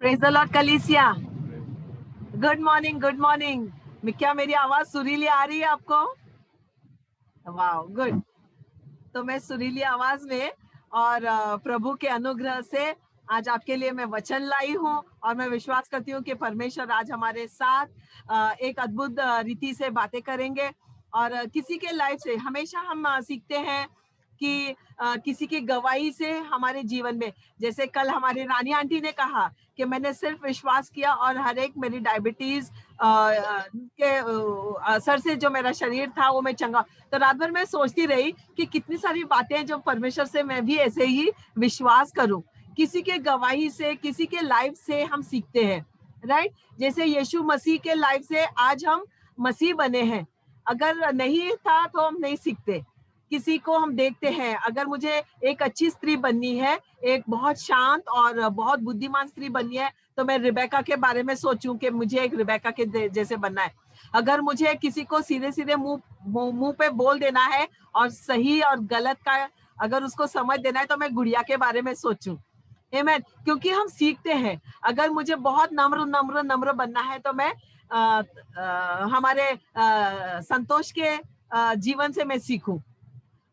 Praise the Lord कलीसिया। Good morning, good morning. क्या मेरी आवाज सुरीली आ रही है आपको? वाह, गुड। तो मैं सुरीली आवाज में और प्रभु के अनुग्रह से आज आपके लिए मैं वचन लाई हूँ, और मैं विश्वास करती हूँ कि परमेश्वर आज हमारे साथ एक अद्भुत रीति से बातें करेंगे। और किसी के लाइफ से हमेशा हम सीखते हैं कि किसी की गवाही से हमारे जीवन में, जैसे कल हमारे रानी आंटी ने कहा कि मैंने सिर्फ विश्वास किया और हर एक मेरी डायबिटीज के असर से जो मेरा शरीर था वो मैं चंगा। तो रात भर मैं सोचती रही कि कितनी सारी बातें जो परमेश्वर से मैं भी ऐसे ही विश्वास करूं। किसी के गवाही से, किसी के लाइफ से हम सीखते हैं, राइट। जैसे यीशु मसीह के लाइफ से आज हम मसीह बने हैं। अगर नहीं था तो हम नहीं सीखते। किसी को हम देखते हैं, अगर मुझे एक अच्छी स्त्री बननी है, एक बहुत शांत और बहुत बुद्धिमान स्त्री बननी है, तो मैं रिबेका के बारे में सोचूं कि मुझे एक रिबेका के जैसे बनना है। अगर मुझे किसी को सीधे सीधे मुंह पे बोल देना है और सही और गलत का अगर उसको समझ देना है, तो मैं गुड़िया के बारे में सोचूं। आमेन। क्योंकि हम सीखते हैं। अगर मुझे बहुत नम्र नम्र नम्र बनना है, तो मैं हमारे संतोष के जीवन से मैं सीखूं।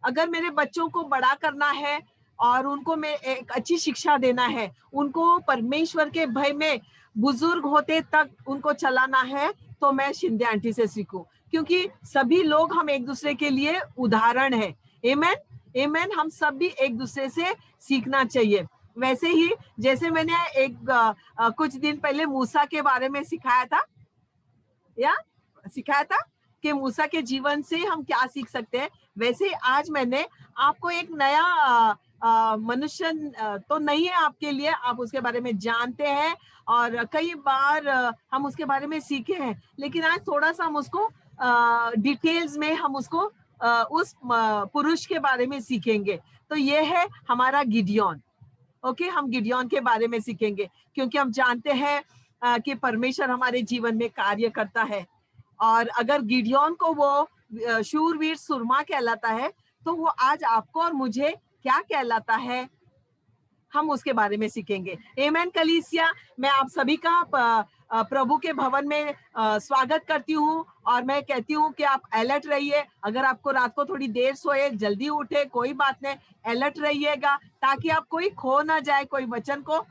अगर मेरे बच्चों को बड़ा करना है और उनको मैं एक अच्छी शिक्षा देना है, उनको परमेश्वर के भय में बुजुर्ग होते तक उनको चलाना है, तो मैं शिंदे आंटी से सीखूं। क्योंकि सभी लोग हम एक दूसरे के लिए उदाहरण है। आमेन, आमेन। हम सब भी एक दूसरे से सीखना चाहिए। वैसे ही जैसे मैंने कुछ दिन पहले मूसा के बारे में सिखाया था कि मूसा के जीवन से हम क्या सीख सकते हैं, वैसे आज मैंने आपको एक नया मनुष्य तो नहीं है आपके लिए, आप उसके बारे में जानते हैं और कई बार हम उसके बारे में सीखे हैं, लेकिन आज थोड़ा सा हम उसको डिटेल्स में हम उसको उस पुरुष के बारे में सीखेंगे। तो ये है हमारा गिडियोन। ओके, हम गिडियोन के बारे में सीखेंगे, क्योंकि हम जानते हैं कि परमेश्वर हमारे जीवन में कार्य करता है। और अगर गिडियोन को वो शूरवीर सुरमा कहलाता है, तो वो आज आपको और मुझे क्या कहलाता है, हम उसके बारे में सीखेंगे। आमेन कलीसिया। मैं आप सभी का प्रभु के भवन में स्वागत करती हूँ, और मैं कहती हूँ कि आप अलर्ट रहिए। अगर आपको रात को थोड़ी देर सोए, जल्दी उठे, कोई बात नहीं, अलर्ट रहिएगा, ताकि आप कोई खो ना जाए, कोई वचन को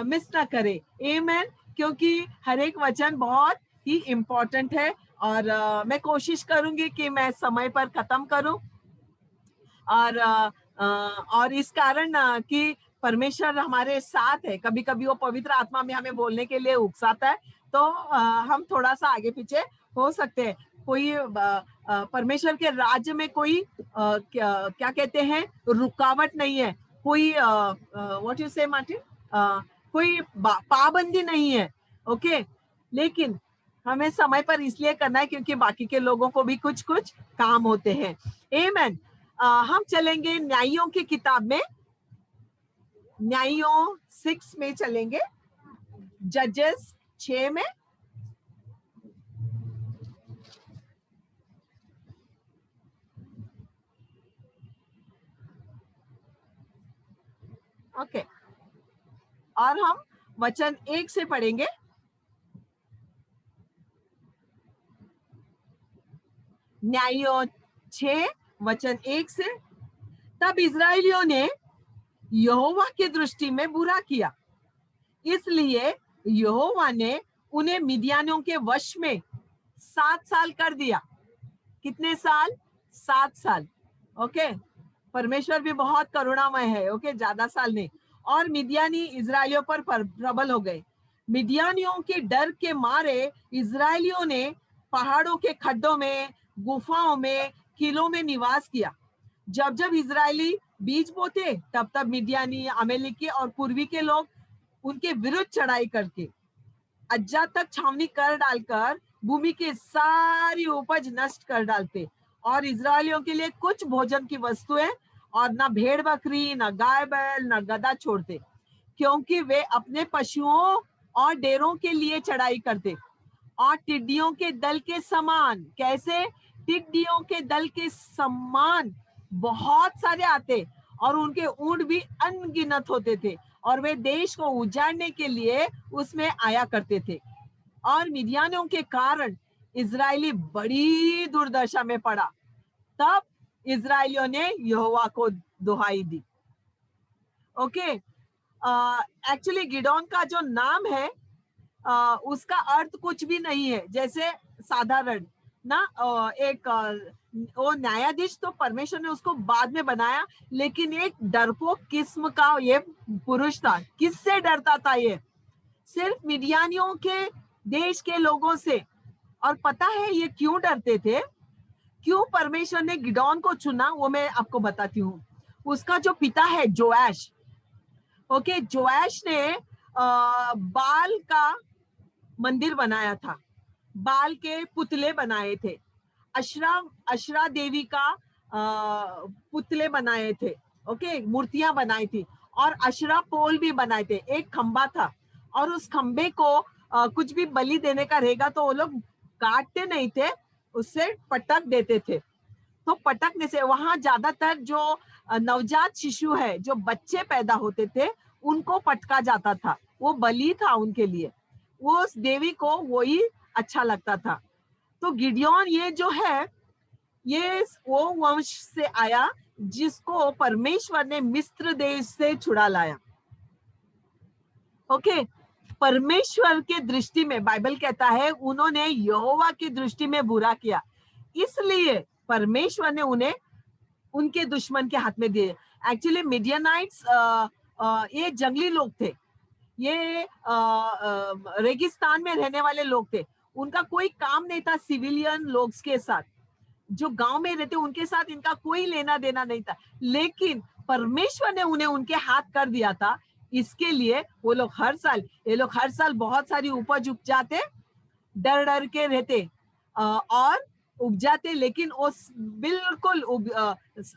मिस ना करे। आमेन। क्योंकि हर एक वचन बहुत ही इम्पोर्टेंट है, और मैं कोशिश करूंगी कि मैं समय पर खत्म करूं। और इस कारण कि परमेश्वर हमारे साथ है। कभी कभी वो पवित्र आत्मा में हमें बोलने के लिए उकसाता है, तो हम थोड़ा सा आगे पीछे हो सकते हैं। कोई परमेश्वर के राज्य में कोई क्या कहते हैं, रुकावट नहीं है। कोई व्हाट यू से मार्टिन, कोई पाबंदी नहीं है। ओके, लेकिन हमें समय पर इसलिए करना है क्योंकि बाकी के लोगों को भी कुछ कुछ काम होते हैं। आमेन। हम चलेंगे न्यायियों की किताब में, न्यायियों 6 में चलेंगे, जजेस 6 में। ओके, और हम वचन 1 से पढ़ेंगे। न्यायियों 6 वचन 1 से। तब इजरायलियों ने यहोवा की दृष्टि में बुरा किया, इसलिए यहोवा ने उन्हें मिद्यानियों के वश में 7 साल कर दिया। कितने साल? 7 साल। ओके, परमेश्वर भी बहुत करुणामय है। ओके, ज्यादा साल नहीं। और मिद्यानी इजरायलियों पर प्रबल हो गए। मिद्यानियों के डर के मारे इजरायलियों ने पहाड़ों के खड्डों में, गुफाओं में, किलों में निवास किया। जब जब इजरायली बीज बोते, तब तब मिद्यानी, अमेलिकी और पूर्वी के लोग उनके विरुद्ध चढ़ाई करके अज्जा तक छावनी कर डालकर भूमि की सारी उपज नष्ट कर डालते, और इजरायलियों के लिए कुछ भोजन की वस्तुएं और ना भेड़ बकरी, ना गाय बैल, ना गधा छोड़ते, क्योंकि वे अपने पशुओं और डेरों के लिए चढ़ाई करते। और टिड्डियों के दल के समान, कैसे? टिड्डियों के दल के समान बहुत सारे आते और उनके ऊंट भी अनगिनत होते थे और वे देश को उजाड़ने के लिए उसमें आया करते थे। और मिडियानियों के कारण इजरायली बड़ी दुर्दशा में पड़ा। तब इजरायलियों ने यहोवा को दुहाई दी। ओके, एक्चुअली गिडोन का जो नाम है उसका अर्थ कुछ भी नहीं है, जैसे साधारण ना एक वो न्यायाधीश तो परमेश्वर ने उसको बाद में बनाया, लेकिन एक डरपोक किस्म का ये पुरुष था। किससे डरता था ये? सिर्फ मिडियानियों के देश के लोगों से। और पता है ये क्यों डरते थे? क्यों परमेश्वर ने गिडोन को चुना, वो मैं आपको बताती हूँ। उसका जो पिता है जोआश, ओके, जोआश ने बाल का मंदिर बनाया था, बाल के पुतले बनाए थे, अशरा देवी का पुतले बनाए थे, ओके, मूर्तियां बनाई थी और अशरा पोल भी बनाए थे। एक खंबा था और उस खंबे को कुछ भी बलि देने का रहेगा तो वो लोग काटते नहीं थे, उससे पटक देते थे। तो पटकने से वहां ज्यादातर जो नवजात शिशु है, जो बच्चे पैदा होते थे, उनको पटका जाता था। वो बलि था उनके लिए, वो उस देवी को वही अच्छा लगता था। तो गिडियोन ये जो है, ये वो वंश से आया जिसको परमेश्वर ने मिस्र देश से छुड़ा लाया। ओके, परमेश्वर के दृष्टि में बाइबल कहता है उन्होंने यहोवा की दृष्टि में बुरा किया, इसलिए परमेश्वर ने उन्हें उनके दुश्मन के हाथ में दिए। एक्चुअली मिडियनाइट्स ये जंगली लोग थे, ये रेगिस्तान में रहने वाले लोग थे। उनका कोई काम नहीं था सिविलियन लोग के साथ, जो गांव में रहते उनके साथ इनका कोई लेना देना नहीं था। लेकिन परमेश्वर ने उन्हें उनके हाथ कर दिया था, इसके लिए वो लोग ये लोग हर साल बहुत सारी उपज उपजाते, डर डर के रहते और उपजाते। लेकिन वो बिल्कुल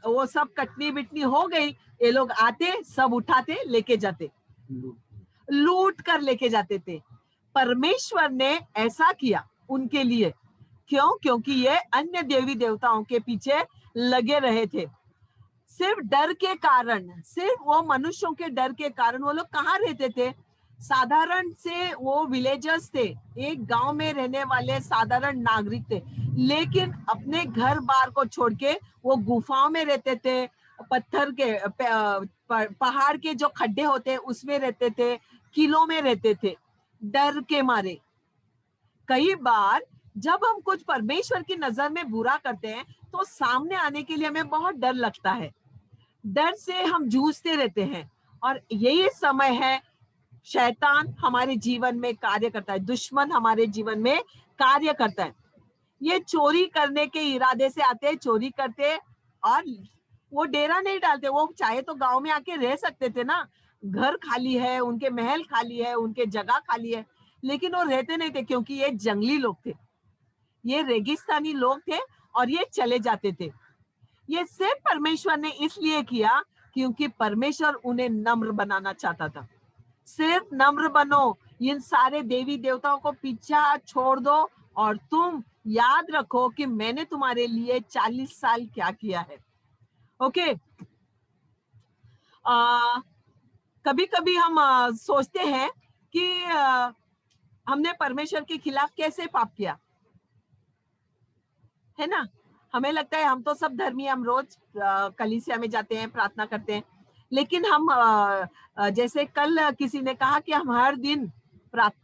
वो सब कटनी बिटनी हो गई, ये लोग आते, सब उठाते, लेके जाते, लूट कर लेके जाते थे। परमेश्वर ने ऐसा किया उनके लिए। क्यों? क्योंकि ये अन्य देवी देवताओं के पीछे लगे रहे थे। सिर्फ डर के कारण, सिर्फ वो मनुष्यों के डर के कारण वो लोग कहाँ रहते थे? साधारण से वो विलेजर्स थे, एक गांव में रहने वाले साधारण नागरिक थे, लेकिन अपने घर बार को छोड़ के वो गुफाओं में रहते थे, पत्थर के पहाड़ के जो खड्डे होते उसमें रहते थे, किलों में रहते थे, डर के मारे। कई बार जब हम कुछ परमेश्वर की नजर में बुरा करते हैं तो सामने आने के लिए हमें बहुत डर लगता है, डर से हम जूझते रहते हैं। और यही समय है शैतान हमारे जीवन में कार्य करता है, दुश्मन हमारे जीवन में कार्य करता है। ये चोरी करने के इरादे से आते हैं, चोरी करते और वो डेरा नहीं डालते। वो चाहे तो गांव में आके रह सकते थे ना, घर खाली है, उनके महल खाली है, उनके जगह खाली है, लेकिन वो रहते नहीं थे क्योंकि ये जंगली लोग थे, ये रेगिस्तानी लोग थे और ये चले जाते थे। ये सिर्फ परमेश्वर ने इसलिए किया क्योंकि परमेश्वर उन्हें नम्र बनाना चाहता था। सिर्फ नम्र बनो, इन सारे देवी देवताओं को पीछा छोड़ दो और तुम याद रखो कि मैंने तुम्हारे लिए 40 साल क्या किया है। ओके, कभी कभी हम सोचते हैं कि हमने परमेश्वर के खिलाफ कैसे पाप किया है ना। हमें लगता है हम तो सब धर्मी, हम रोज कलीसिया में जाते हैं, प्रार्थना करते हैं, लेकिन हम जैसे कल किसी ने कहा कि हम हर दिन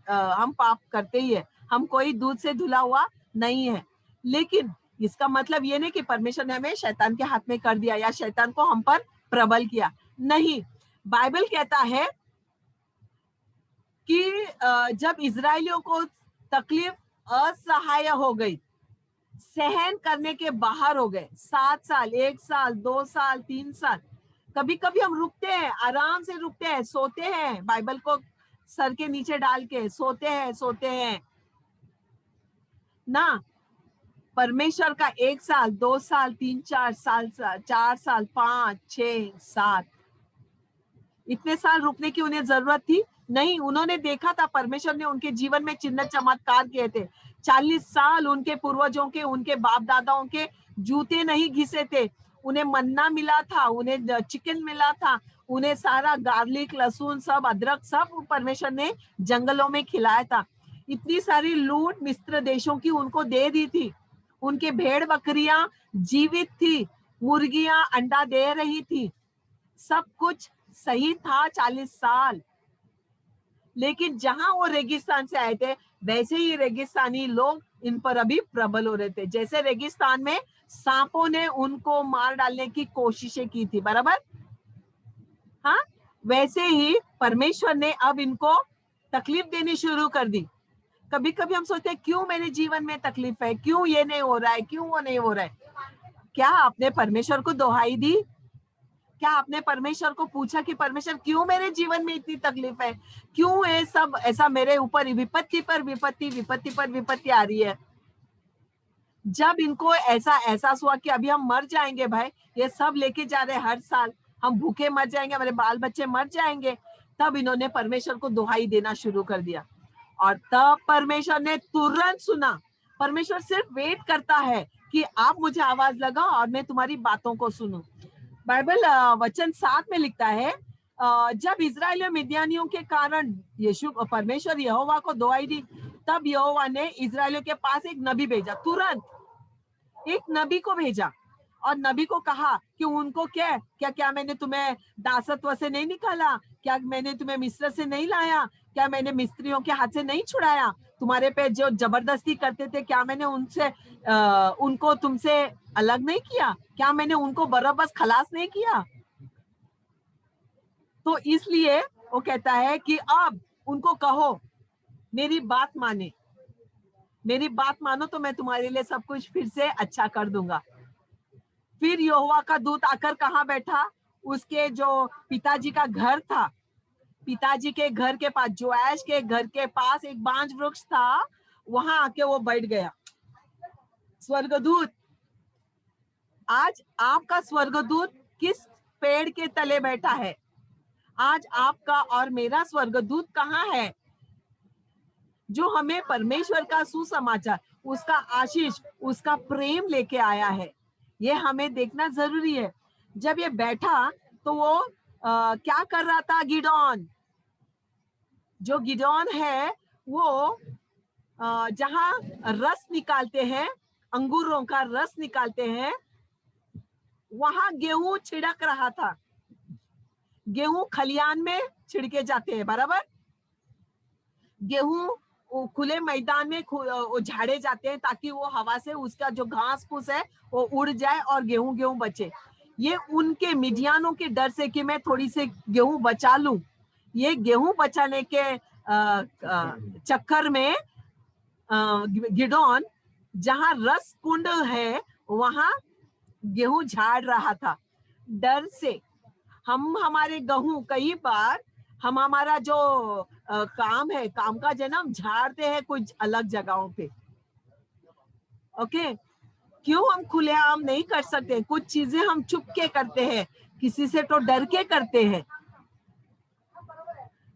हम पाप करते ही है, हम कोई दूध से धुला हुआ नहीं है। लेकिन इसका मतलब ये नहीं कि परमेश्वर ने हमें शैतान के हाथ में कर दिया या शैतान को हम पर प्रबल किया, नहीं। बाइबल कहता है कि जब इजरायलियों को तकलीफ असहाय हो गई, सहन करने के बाहर हो गए, 7 साल, 1 साल, 2 साल, 3 साल, कभी कभी हम रुकते हैं, आराम से रुकते हैं, सोते हैं, बाइबल को सर के नीचे डाल के सोते हैं ना। परमेश्वर का 1 साल, 2 साल, 3 4 साल, 4 साल, 5 6 7, इतने साल रुकने की उन्हें जरूरत थी नहीं। उन्होंने देखा था, परमेश्वर ने उनके जीवन में चिन्ह चमत्कार किए थे। 40 साल उनके पूर्वजों के, उनके बाप दादाओं के जूते नहीं घिसे थे, उन्हें मन्ना मिला था, उन्हें चिकन मिला था, उन्हें सारा गार्लिक, लहसुन, सब अदरक सब परमेश्वर ने जंगलों में खिलाया था। इतनी सारी लूट मिस्र देशों की उनको दे दी थी। उनके भेड़ बकरियां जीवित थी, मुर्गियां अंडा दे रही थी, सब कुछ सही था 40 साल। लेकिन जहां वो रेगिस्तान से आए थे, वैसे ही रेगिस्तानी लोग इन पर अभी प्रबल हो रहे थे। जैसे रेगिस्तान में सांपों ने उनको मार डालने की कोशिशें की थी, बराबर, हाँ, वैसे ही परमेश्वर ने अब इनको तकलीफ देनी शुरू कर दी। कभी कभी हम सोचते हैं क्यों मेरे जीवन में तकलीफ है, क्यों ये नहीं हो रहा है, क्यों वो नहीं हो रहा है। क्या आपने परमेश्वर को दोहाई दी? क्या आपने परमेश्वर को पूछा कि परमेश्वर क्यों मेरे जीवन में इतनी तकलीफ है, क्यों ये सब ऐसा मेरे ऊपर विपत्ति पर विपत्ति, विपत्ति पर विपत्ति आ रही है? जब इनको ऐसा एहसास हुआ कि अभी हम मर जाएंगे भाई, ये सब लेके जा रहे हर साल, हम भूखे मर जाएंगे, हमारे बाल बच्चे मर जाएंगे, तब इन्होंने परमेश्वर को दुहाई देना शुरू कर दिया। और तब परमेश्वर ने तुरंत सुना। परमेश्वर सिर्फ वेट करता है कि आप मुझे आवाज लगाओ और मैं तुम्हारी बातों को सुनूं। बाइबल वचन 7 में लिखता है, जब इजराइल और मिद्यानियों के कारण यीशु परमेश्वर यहोवा को दुहाई दी, तब यहोवा ने इजराइलियों के पास एक नबी भेजा। तुरंत एक नबी को भेजा और नबी को कहा कि उनको क्या मैंने तुम्हें दासत्व से नहीं निकाला? क्या मैंने तुम्हें मिस्र से नहीं लाया? क्या मैंने मिस्त्रियों के हाथ से नहीं छुड़ाया? तुम्हारे पे जो जबरदस्ती करते थे, क्या मैंने उनको तुमसे अलग नहीं किया? क्या मैंने उनको बराबस खलास नहीं किया? तो इसलिए वो कहता है कि अब उनको कहो मेरी बात माने, मेरी बात मानो तो मैं तुम्हारे लिए सब कुछ फिर से अच्छा कर दूंगा। फिर यहोवा का दूत आकर कहाँ बैठा? उसके जो पिताजी का घर था, पिताजी के घर के पास, जोआश के घर के पास एक बांज वृक्ष था, वहां आके वो बैठ गया। स्वर्गदूत, आज आपका स्वर्गदूत किस पेड़ के तले बैठा है? आज आपका और मेरा स्वर्गदूत कहाँ है, जो हमें परमेश्वर का सुसमाचार, उसका आशीष, उसका प्रेम लेके आया है? ये हमें देखना जरूरी है। जब ये बैठा तो वो क्या कर रहा था? गिदोन, जो गिदोन है वो जहां रस निकालते हैं, अंगूरों का रस निकालते हैं, वहां गेहूं छिड़क रहा था। गेहूं खलियान में छिड़के जाते हैं, बराबर, गेहूं खुले मैदान में झाड़े जाते हैं ताकि वो हवा से उसका जो घास फूस है वो उड़ जाए और गेहूं बचे। ये उनके मिडियानों के डर से कि मैं थोड़ी सी गेहूं बचा लूं, ये गेहूं बचाने के चक्कर में गिदोन जहां रस कुंड है वहां गेहूं झाड़ रहा था, डर से। हम हमारे गेहूं कई बार हम हमारा जो काम है, काम का जन्म झाड़ते हैं कुछ अलग जगहों पे। ओके, क्यों हम खुलेआम नहीं कर सकते? कुछ चीजें हम चुप के करते हैं, किसी से तो डर के करते हैं।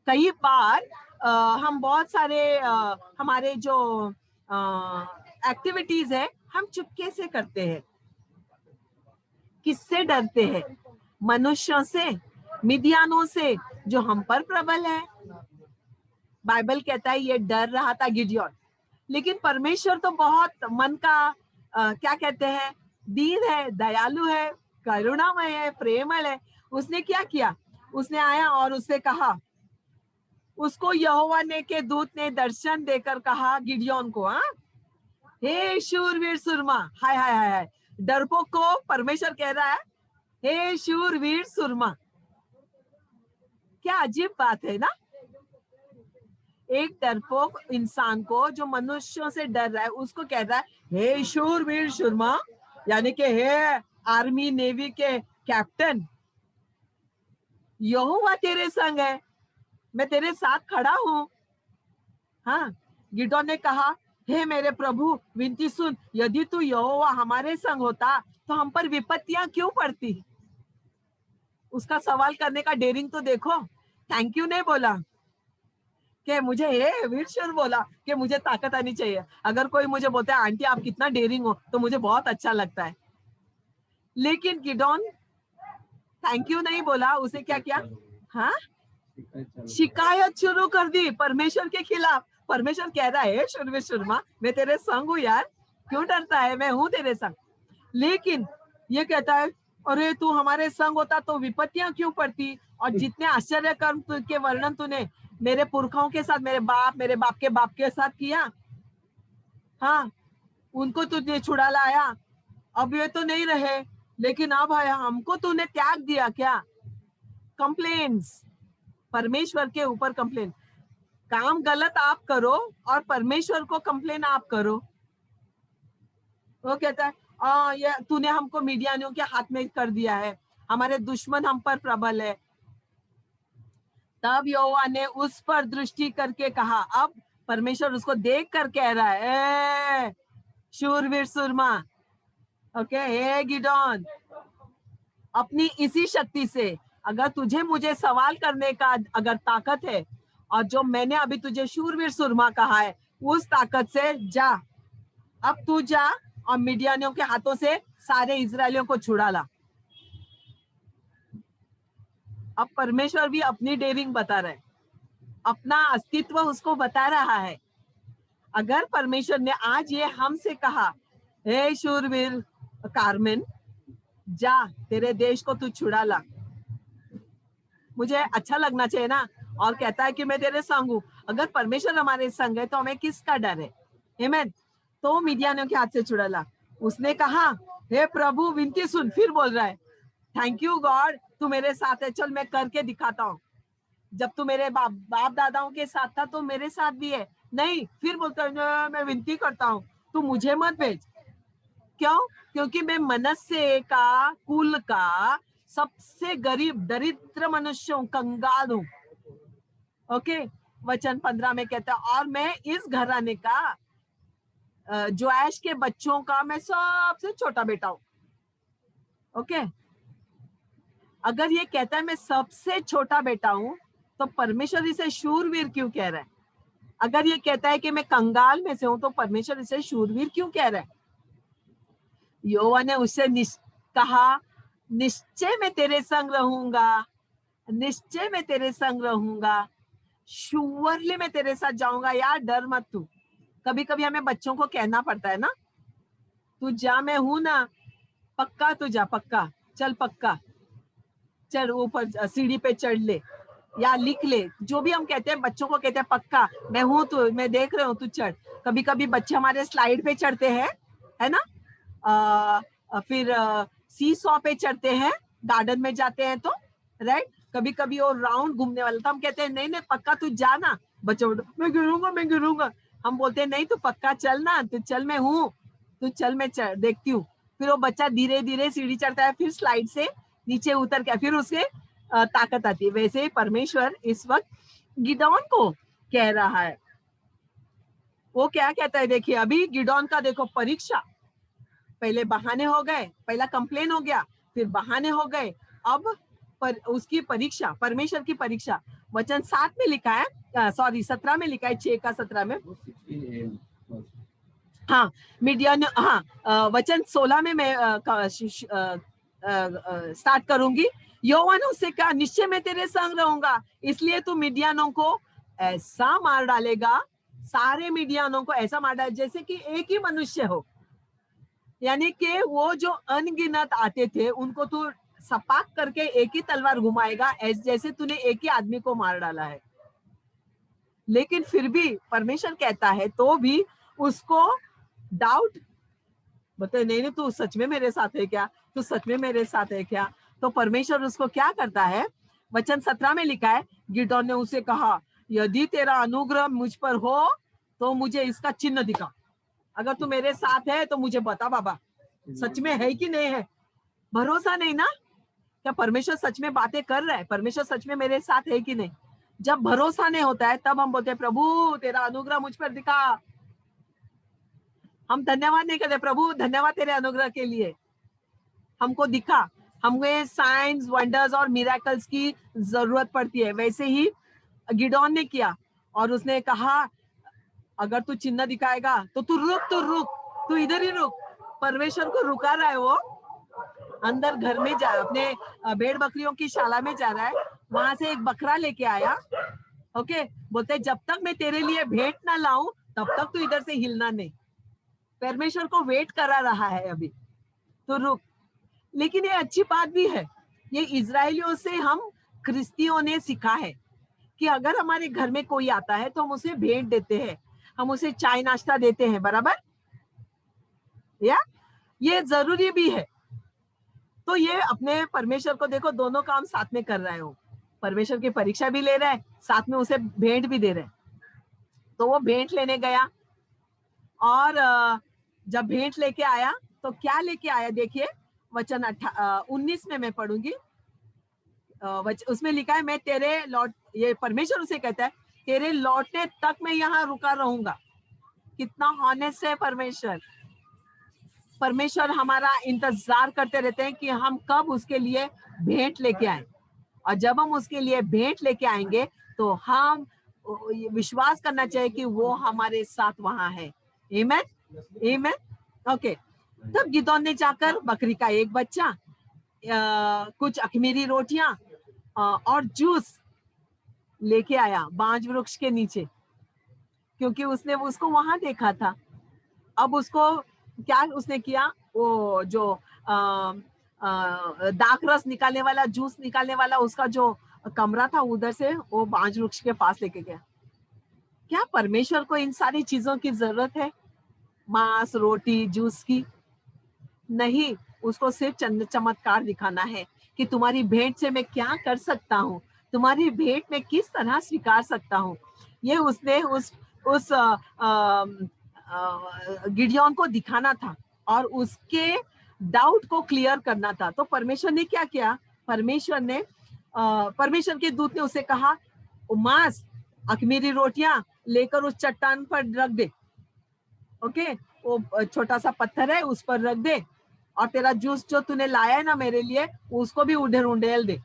कई बार हम बहुत सारे हमारे जो एक्टिविटीज है हम चुपके से करते हैं। किससे डरते हैं? मनुष्यों से, मिदियानों से, जो हम पर प्रबल है। बाइबल कहता है ये डर रहा था गिडियोन। लेकिन परमेश्वर तो बहुत मन का क्या कहते हैं, दीन है, दयालु है, करुणामय है, प्रेमल है। उसने क्या किया? उसने आया और उससे कहा, उसको यहोवा ने के दूत ने दर्शन देकर कहा गिडियोन को, हाँ, हे शूरवीर सुरमा, हाय हाय हाय हाय, डरपोक को परमेश्वर कह रहा है हे शूरवीर सुरमा। क्या अजीब बात है ना? एक डरपोक इंसान को जो मनुष्यों से डर रहा है उसको कह रहा है हे शूरवीर सुरमा, यानी कि हे आर्मी नेवी के कैप्टन, यहोवा तेरे संग है, मैं तेरे साथ खड़ा हूं। हाँ, गिदोन ने कहा हे मेरे प्रभु, विनती सुन, यदि तू यहोवा हमारे संग होता तो हम पर विपत्तियां क्यों पड़ती? उसका सवाल करने का डेयरिंग तो देखो। थैंक यू नहीं बोला कि मुझे हे वीरशूर बोला कि मुझे ताकत आनी चाहिए। अगर कोई मुझे बोलता है आंटी आप कितना डेयरिंग हो तो मुझे बहुत अच्छा लगता है। लेकिन गिडॉन थैंक यू नहीं बोला, उसे क्या किया, हाँ, शिकायत शुरू कर दी परमेश्वर के खिलाफ। परमेश्वर कह रहा है शूरवीर शर्मा, मैं तेरे संग हूँ यार, क्यों डरता है, मैं हूं तेरे संग। लेकिन ये कहता है, अरे तू हमारे संग होता तो विपत्तियां क्यों पड़ती, और जितने आश्चर्य कर्म के वर्णन तूने मेरे पुरखाओं के साथ, मेरे बाप के साथ किया, हाँ, उनको तुझे छुड़ा लाया, अब ये तो नहीं रहे, लेकिन अब आया हमको तूने त्याग दिया क्या। कंप्लेन्स, परमेश्वर के ऊपर कंप्लेन, काम गलत आप करो और परमेश्वर को कंप्लेन आप करो। वो कहता है, ये तूने हमको मिडियानियों के हाथ में कर दिया है, हमारे दुश्मन हम पर प्रबल है। तब यहोवा ने उस पर दृष्टि करके कहा, अब परमेश्वर उसको देख कर कह रहा है, शूरवीर सुरमा, ओके, हे गिडॉन, अपनी इसी शक्ति से अगर तुझे मुझे सवाल करने का अगर ताकत है, और जो मैंने अभी तुझे शूरवीर सुरमा कहा है, उस ताकत से जा, अब तू जा और मिडियानियों के हाथों से सारे इजरायलियों को छुड़ा ला। अब परमेश्वर भी अपनी डेयरिंग बता रहे, अपना अस्तित्व उसको बता रहा है। अगर परमेश्वर ने आज ये हमसे कहा, हे शूरवीर कारमेन, जा तेरे देश को तू छुड़ा ला, मुझे अच्छा लगना चाहिए ना। और कहता है कि मैं तेरे संग हूँ। अगर परमेश्वर हमारे संग है तो हमें किसका डर है, आमीन। तो मिडियानियों के हाथ से छुड़ा ला। उसने कहा, हे प्रभु विनती सुन, फिर बोल रहा है, थैंक यू गॉड, तू मेरे साथ है, चल मैं करके दिखाता हूँ। जब तू मेरे बाप दादाओं के साथ था तो मेरे साथ भी है। नहीं, फिर बोलता है, मैं विनती करता हूँ तू मुझे मत भेज। क्यों? क्योंकि मैं मनस्से का कुल का सबसे गरीब दरिद्र मनुष्य हूँ, कंगाल हूँ। ओके, वचन 15 में कहता है, और मैं इस घराने का जोआश के बच्चों का मैं सबसे छोटा बेटा हूँ। ओके, अगर ये कहता है मैं सबसे छोटा बेटा हूँ, तो परमेश्वर इसे शूरवीर क्यों कह रहा है? अगर ये कहता है कि मैं कंगाल में से हूं, तो परमेश्वर इसे शूरवीर क्यों कह रहा है? यहोवा ने उससे कहा, निश्चय मैं तेरे संग रहूंगा, निश्चय मैं तेरे संग रहूंगा, श्योरली मैं तेरे साथ जाऊंगा, यार डर मत तू। कभी कभी हमें बच्चों को कहना पड़ता है ना, तू जा, मैं हूं ना, पक्का तू जा, पक्का चल, पक्का चल, ऊपर सीढ़ी पे चढ़ ले या लिख ले, जो भी हम कहते हैं बच्चों को, कहते हैं पक्का मैं हूं, तू, मैं देख रहा हूँ, तू चढ़। कभी कभी बच्चे हमारे स्लाइड पे चढ़ते हैं, है ना, फिर सी सॉ पे चढ़ते हैं, गार्डन में जाते हैं तो, राइट। कभी कभी वो राउंड घूमने वाला, तो हम कहते हैं नहीं नहीं पक्का तू जा ना, बच्चों मैं गिरूंगा, मैं गिरूंगा। हम बोलते हैं नहीं तू पक्का चल ना, तू चल, मैं हूँ, तू चल, मैं देखती हूँ। फिर वो बच्चा धीरे धीरे सीढ़ी चढ़ता है, फिर स्लाइड से नीचे उतर के फिर उसके ताकत आती है। वैसे ही परमेश्वर इस वक्त गिडॉन को कह रहा है। वो क्या कहता है, देखिए अभी गिडॉन का देखो परीक्षा, पहले बहाने हो गए, पहला कंप्लेन हो गया, फिर बहाने हो गए, अब उसकी परीक्षा, परमेश्वर की परीक्षा। वचन 7 में लिखा है, सॉरी 17 में लिखा है, 6 का 17 में, हाँ मिडियन, हाँ वचन 16 में मैं स्टार्ट करूंगी। यहोवा ने उससे कहा, निश्चय मैं तेरे संग रहूंगा, इसलिए तू मिडियानों को ऐसा मार डालेगा, सारे मिडियानों को ऐसा मार डालेगा जैसे कि एक ही मनुष्य हो। यानी कि वो जो अनगिनत आते थे उनको तू सपाक करके एक ही तलवार घुमाएगा, जैसे तूने एक ही आदमी को मार डाला है। लेकिन फिर भी परमेश्वर कहता है तो भी उसको डाउट, बोलते नहीं नहीं तू सच में मेरे साथ है क्या, तू सच में मेरे साथ है क्या। तो परमेश्वर उसको क्या करता है, वचन 17 में लिखा है, गिडॉन ने उसे कहा, यदि तेरा अनुग्रह मुझ पर हो तो मुझे इसका चिन्ह दिखा। अगर तू मेरे साथ है तो मुझे बता बाबा, सच में है कि नहीं है। भरोसा नहीं ना, क्या परमेश्वर सच में बातें कर रहा है, परमेश्वर सच में मेरे साथ है कि नहीं। जब भरोसा नहीं होता है तब हम बोलते हैं, प्रभु तेरा अनुग्रह मुझ पर दिखा। हम धन्यवाद नहीं करते, प्रभु धन्यवाद तेरे अनुग्रह के लिए, हमको दिखा। हमें साइंस, वंडर्स और मिरेकल्स की जरूरत पड़ती है। वैसे ही गिडॉन ने किया और उसने कहा, अगर तू चिन्ह दिखाएगा तो तू रुक, तू इधर ही रुक। परमेश्वर को रुका रहा है वो, अंदर घर में जा, अपने भेड़ बकरियों की शाला में जा रहा है, वहां से एक बकरा लेके आया। ओके, बोलते जब तक मैं तेरे लिए भेंट ना लाऊं तब तक तू इधर से हिलना नहीं। परमेश्वर को वेट करा रहा है अभी, तो रुक। लेकिन ये अच्छी बात भी है, ये इजरायलियों से हम क्रिस्तियों ने सीखा है कि अगर हमारे घर में कोई आता है तो हम उसे भेंट देते हैं, हम उसे चाय नाश्ता देते हैं, बराबर या ये जरूरी भी है। तो ये अपने परमेश्वर को देखो, दोनों काम साथ में कर रहे हो, परमेश्वर की परीक्षा भी ले रहा है, साथ में उसे भेंट भी दे रहे हैं। तो वो भेंट लेने गया, और जब भेंट लेके आया तो क्या लेके आया, देखिए वचन 19 में मैं पढ़ूंगी। उसमें लिखा है, मैं तेरे लौट, ये परमेश्वर उसे कहता है, तेरे लौटने तक मैं यहाँ रुका रहूंगा। कितना हॉनेस्ट है परमेश्वर। परमेश्वर हमारा इंतजार करते रहते हैं कि हम कब उसके लिए भेंट लेके आए, और जब हम उसके लिए भेंट लेके आएंगे तो हम विश्वास करना चाहिए कि वो हमारे साथ वहां है। आमीन, आमीन। ओके, तब गिदोन ने जाकर बकरी का एक बच्चा, कुछ अखमीरी रोटियां और जूस लेके आया बांज वृक्ष के नीचे, क्योंकि उसने उसको वहां देखा था। अब उसको क्या उसने किया, वो जो दाख रस निकालने वाला, जूस निकालने वाला उसका जो कमरा था, उधर से वो बांज वृक्ष के पास लेके गया। क्या परमेश्वर को इन सारी चीजों की जरूरत है, मांस रोटी जूस की? नहीं, उसको सिर्फ चमत्कार दिखाना है कि तुम्हारी भेंट से मैं क्या कर सकता हूँ, तुम्हारी भेंट में किस तरह स्वीकार सकता हूँ। ये उसने उस गिडियोन को दिखाना था और उसके डाउट को क्लियर करना था। तो परमेश्वर ने क्या किया, परमेश्वर के दूत ने उसे कहा, मांस अखमीरी रोटियां लेकर उस चट्टान पर रख दे। ओके, वो छोटा सा पत्थर है, उस पर रख दे, और तेरा जूस जो तूने लाया है ना मेरे लिए, उसको भी उधर उंडेल दे।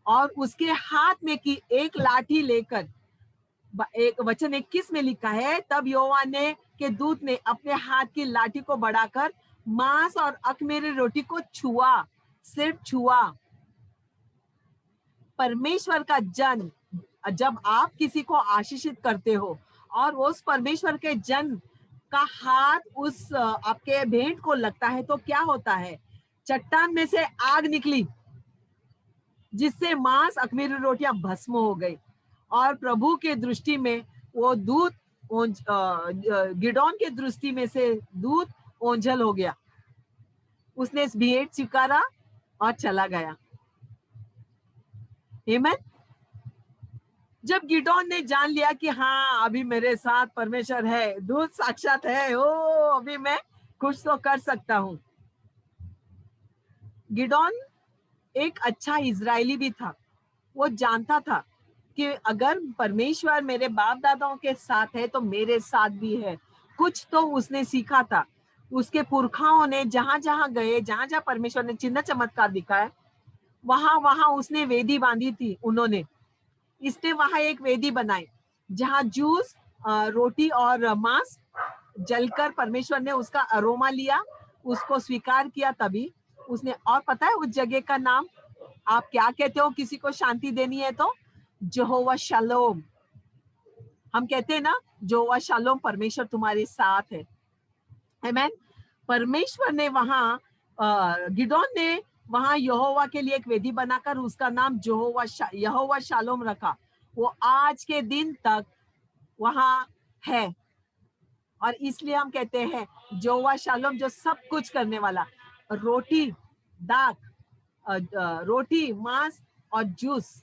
और उसके हाथ में की एक लाठी लेकर, एक वचन 21 में लिखा है, तब यहोवा ने के दूत ने अपने हाथ की लाठी को बढ़ाकर मांस और अखमीरी रोटी को छुआ, सिर्फ छुआ। परमेश्वर का जन, जब आप किसी को आशीषित करते हो और उस परमेश्वर के जन का हाथ उस आपके भेंट को लगता है, तो क्या होता है, चट्टान में से आग निकली जिससे मांस अखमीरी रोटियां भस्म हो गई। और प्रभु के दृष्टि में वो दूत, गिडोन के दृष्टि में से दूत ओंझल हो गया। उसने भेंट स्वीकारा और चला गया। आमीन। जब गिडोन ने जान लिया कि हाँ, अभी मेरे साथ परमेश्वर है, दूत साक्षात है, ओ अभी मैं कुछ तो कर सकता हूँ। गिडोन एक अच्छा इजरायली भी था। वो जानता था कि अगर परमेश्वर मेरे बाप दादाओं के साथ है तो मेरे साथ भी है। कुछ तो उसने सीखा था, उसके पुरखाओं ने जहां जहां गए, जहां जहां परमेश्वर ने चिन्ह चमत्कार दिखाया, वहां वहां उसने वेदी बांधी थी उन्होंने। इसने वहां एक वेदी बनाई जहां जूस, रोटी और मांस जलकर परमेश्वर ने उसका अरोमा लिया, उसको स्वीकार किया। तभी उसने, और पता है उस जगह का नाम आप क्या कहते हो, किसी को शांति देनी है तो? यहोवा शालोम। हम कहते हैं ना, यहोवा शालोम, परमेश्वर तुम्हारे साथ है। आमीन। परमेश्वर ने वहां, गिदोन ने वहां यहोवा के लिए एक वेदी बनाकर उसका नाम यहोवा शालोम रखा। वो आज के दिन तक वहां है, और इसलिए हम कहते हैं यहोवा शालोम, जो सब कुछ करने वाला, रोटी दाख, रोटी मांस और जूस,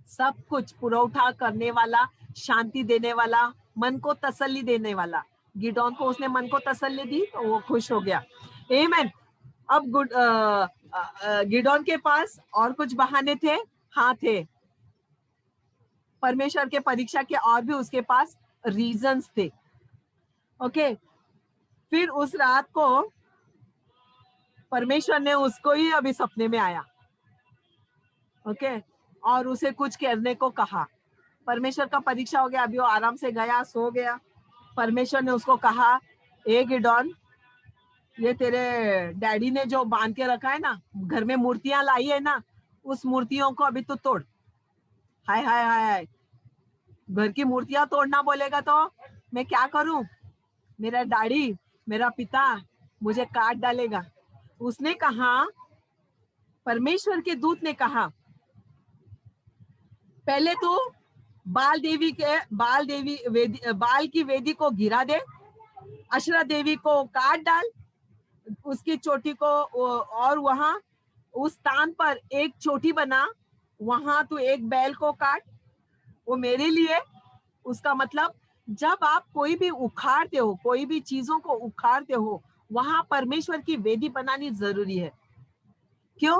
सब कुछ पुरौठा करने वाला, शांति देने वाला, मन को तसल्ली देने वाला। गिदोन को उसने मन को तसल्ली दी तो वो खुश हो गया। आमीन। अब गिदोन के पास और कुछ बहाने थे, हाँ थे, परमेश्वर के परीक्षा के और भी उसके पास रीजंस थे। ओके, फिर उस रात को परमेश्वर ने उसको ही अभी सपने में आया। ओके, और उसे कुछ करने को कहा। परमेश्वर का परीक्षा हो गया, अभी वो आराम से गया, सो गया। परमेश्वर ने उसको कहा, ए गिदोन, ये तेरे डैडी ने जो बांध के रखा है ना, घर में मूर्तियां लाई है ना, उस मूर्तियों को अभी तो तोड़। हाय हाय हाय हाय, घर की मूर्तियां तोड़ना बोलेगा तो मैं क्या करूं? मेरा डैडी, मेरा पिता मुझे काट डालेगा। उसने कहा, परमेश्वर के दूत ने कहा, पहले तो बाल की वेदी को गिरा दे, अशरा देवी को काट डाल, उसकी चोटी को, और वहां उस स्थान पर एक चोटी बना, वहां तू एक बैल को काट, वो मेरे लिए। उसका मतलब, जब आप कोई भी उखाड़ते हो, कोई भी चीजों को उखाड़ते हो, वहां परमेश्वर की वेदी बनानी जरूरी है। क्यों?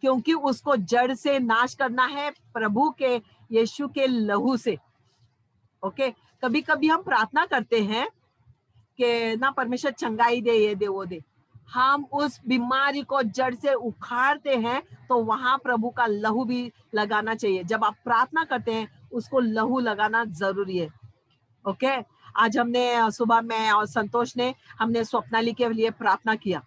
क्योंकि उसको जड़ से नाश करना है, प्रभु के यीशु के लहू से। ओके, कभी कभी हम प्रार्थना करते हैं कि ना परमेश्वर चंगाई दे, ये दे वो दे। हम उस बीमारी को जड़ से उखाड़ते हैं तो वहां प्रभु का लहू भी लगाना चाहिए। जब आप प्रार्थना करते हैं, उसको लहू लगाना जरूरी है। ओके, आज हमने सुबह में और संतोष ने हमने स्वप्नाली के लिए प्रार्थना किया।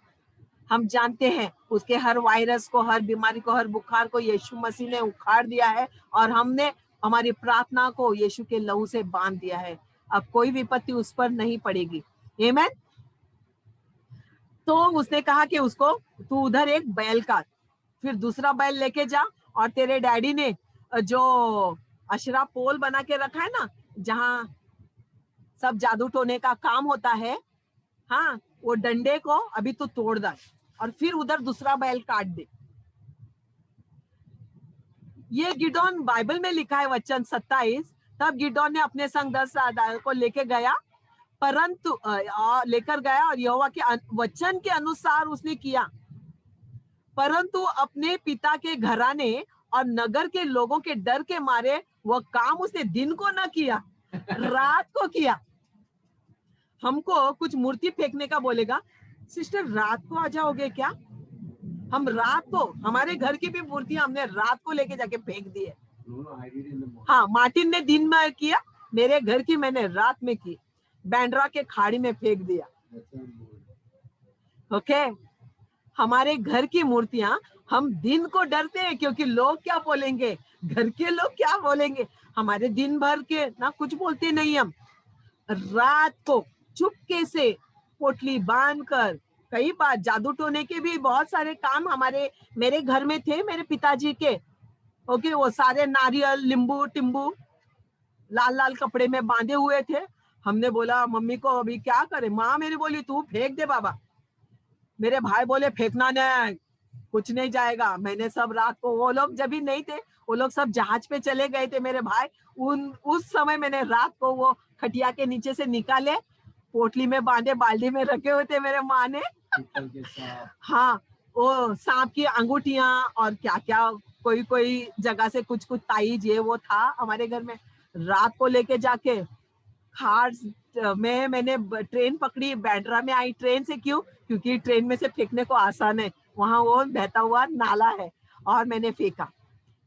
हम जानते हैं उसके हर वायरस को, हर बीमारी को, हर बुखार को यीशु मसीह ने उखाड़ दिया है, और हमने हमारी प्रार्थना को यीशु के लहू से बांध दिया है। अब कोई विपत्ति उस पर नहीं पड़ेगी। आमीन। तो उसने कहा कि उसको, तू उधर एक बैल काट, फिर दूसरा बैल लेके जा, और तेरे डैडी ने जो अशरा पोल बना के रखा है ना, जहां सब जादू टोने का काम होता है, हाँ, वो डंडे को अभी तो तोड़ डाल, और फिर उधर दूसरा बैल काट दे। ये गिडोन बाइबल में लिखा है, वचन 27। तब गिडोन ने अपने संग 10 आदमियों को लेके गया, परंतु लेकर गया, और यहोवा के वचन के अनुसार उसने किया, परंतु अपने पिता के घराने और नगर के लोगों के डर के मारे वह काम उसने दिन को न किया, रात को किया। हमको कुछ मूर्ति फेंकने का बोलेगा, सिस्टर रात को आ जाओगे क्या? हम रात को, हमारे घर की भी मूर्तियां हमने रात को लेके जाके फेंक दी है। हाँ, मार्टिन ने दिन में किया, मेरे घर की मैंने रात में की, बैंड्रा के खाड़ी में फेंक दिया। ओके, हमारे घर की मूर्तियां हम दिन को डरते हैं, क्योंकि लोग क्या बोलेंगे, घर के लोग क्या बोलेंगे। हमारे दिन भर के ना कुछ बोलते नहीं, हम रात को चुपके से पोटली बांधकर, कई बार जादू टोने के भी बहुत सारे काम मेरे घर में थे, मेरे पिताजी के। ओके, वो सारे नारियल, नींबू टिम्बू लाल लाल कपड़े में बांधे हुए थे। हमने बोला मम्मी को, अभी क्या करे? माँ मेरी बोली, तू फेंक दे बाबा। मेरे भाई बोले, फेंकना नहीं, कुछ नहीं जाएगा। मैंने सब रात को, वो लोग जब भी नहीं थे, वो लोग सब जहाज पे चले गए थे मेरे भाई, उस समय मैंने रात को वो खटिया के नीचे से निकाले, पोटली में बांधे, बाल्टी में रखे हुए थे मेरे माँ ने। हाँ, वो सांप की अंगूठियां और क्या क्या, कोई कोई जगह से कुछ कुछ ताईज ये वो था हमारे घर में। रात को लेके जाके खाट में, मैंने ट्रेन पकड़ी, बैंड्रा में आई ट्रेन से। क्यों? क्योंकि ट्रेन में से फेंकने को आसान है, वहां वो बहता हुआ नाला है, और मैंने फेंका।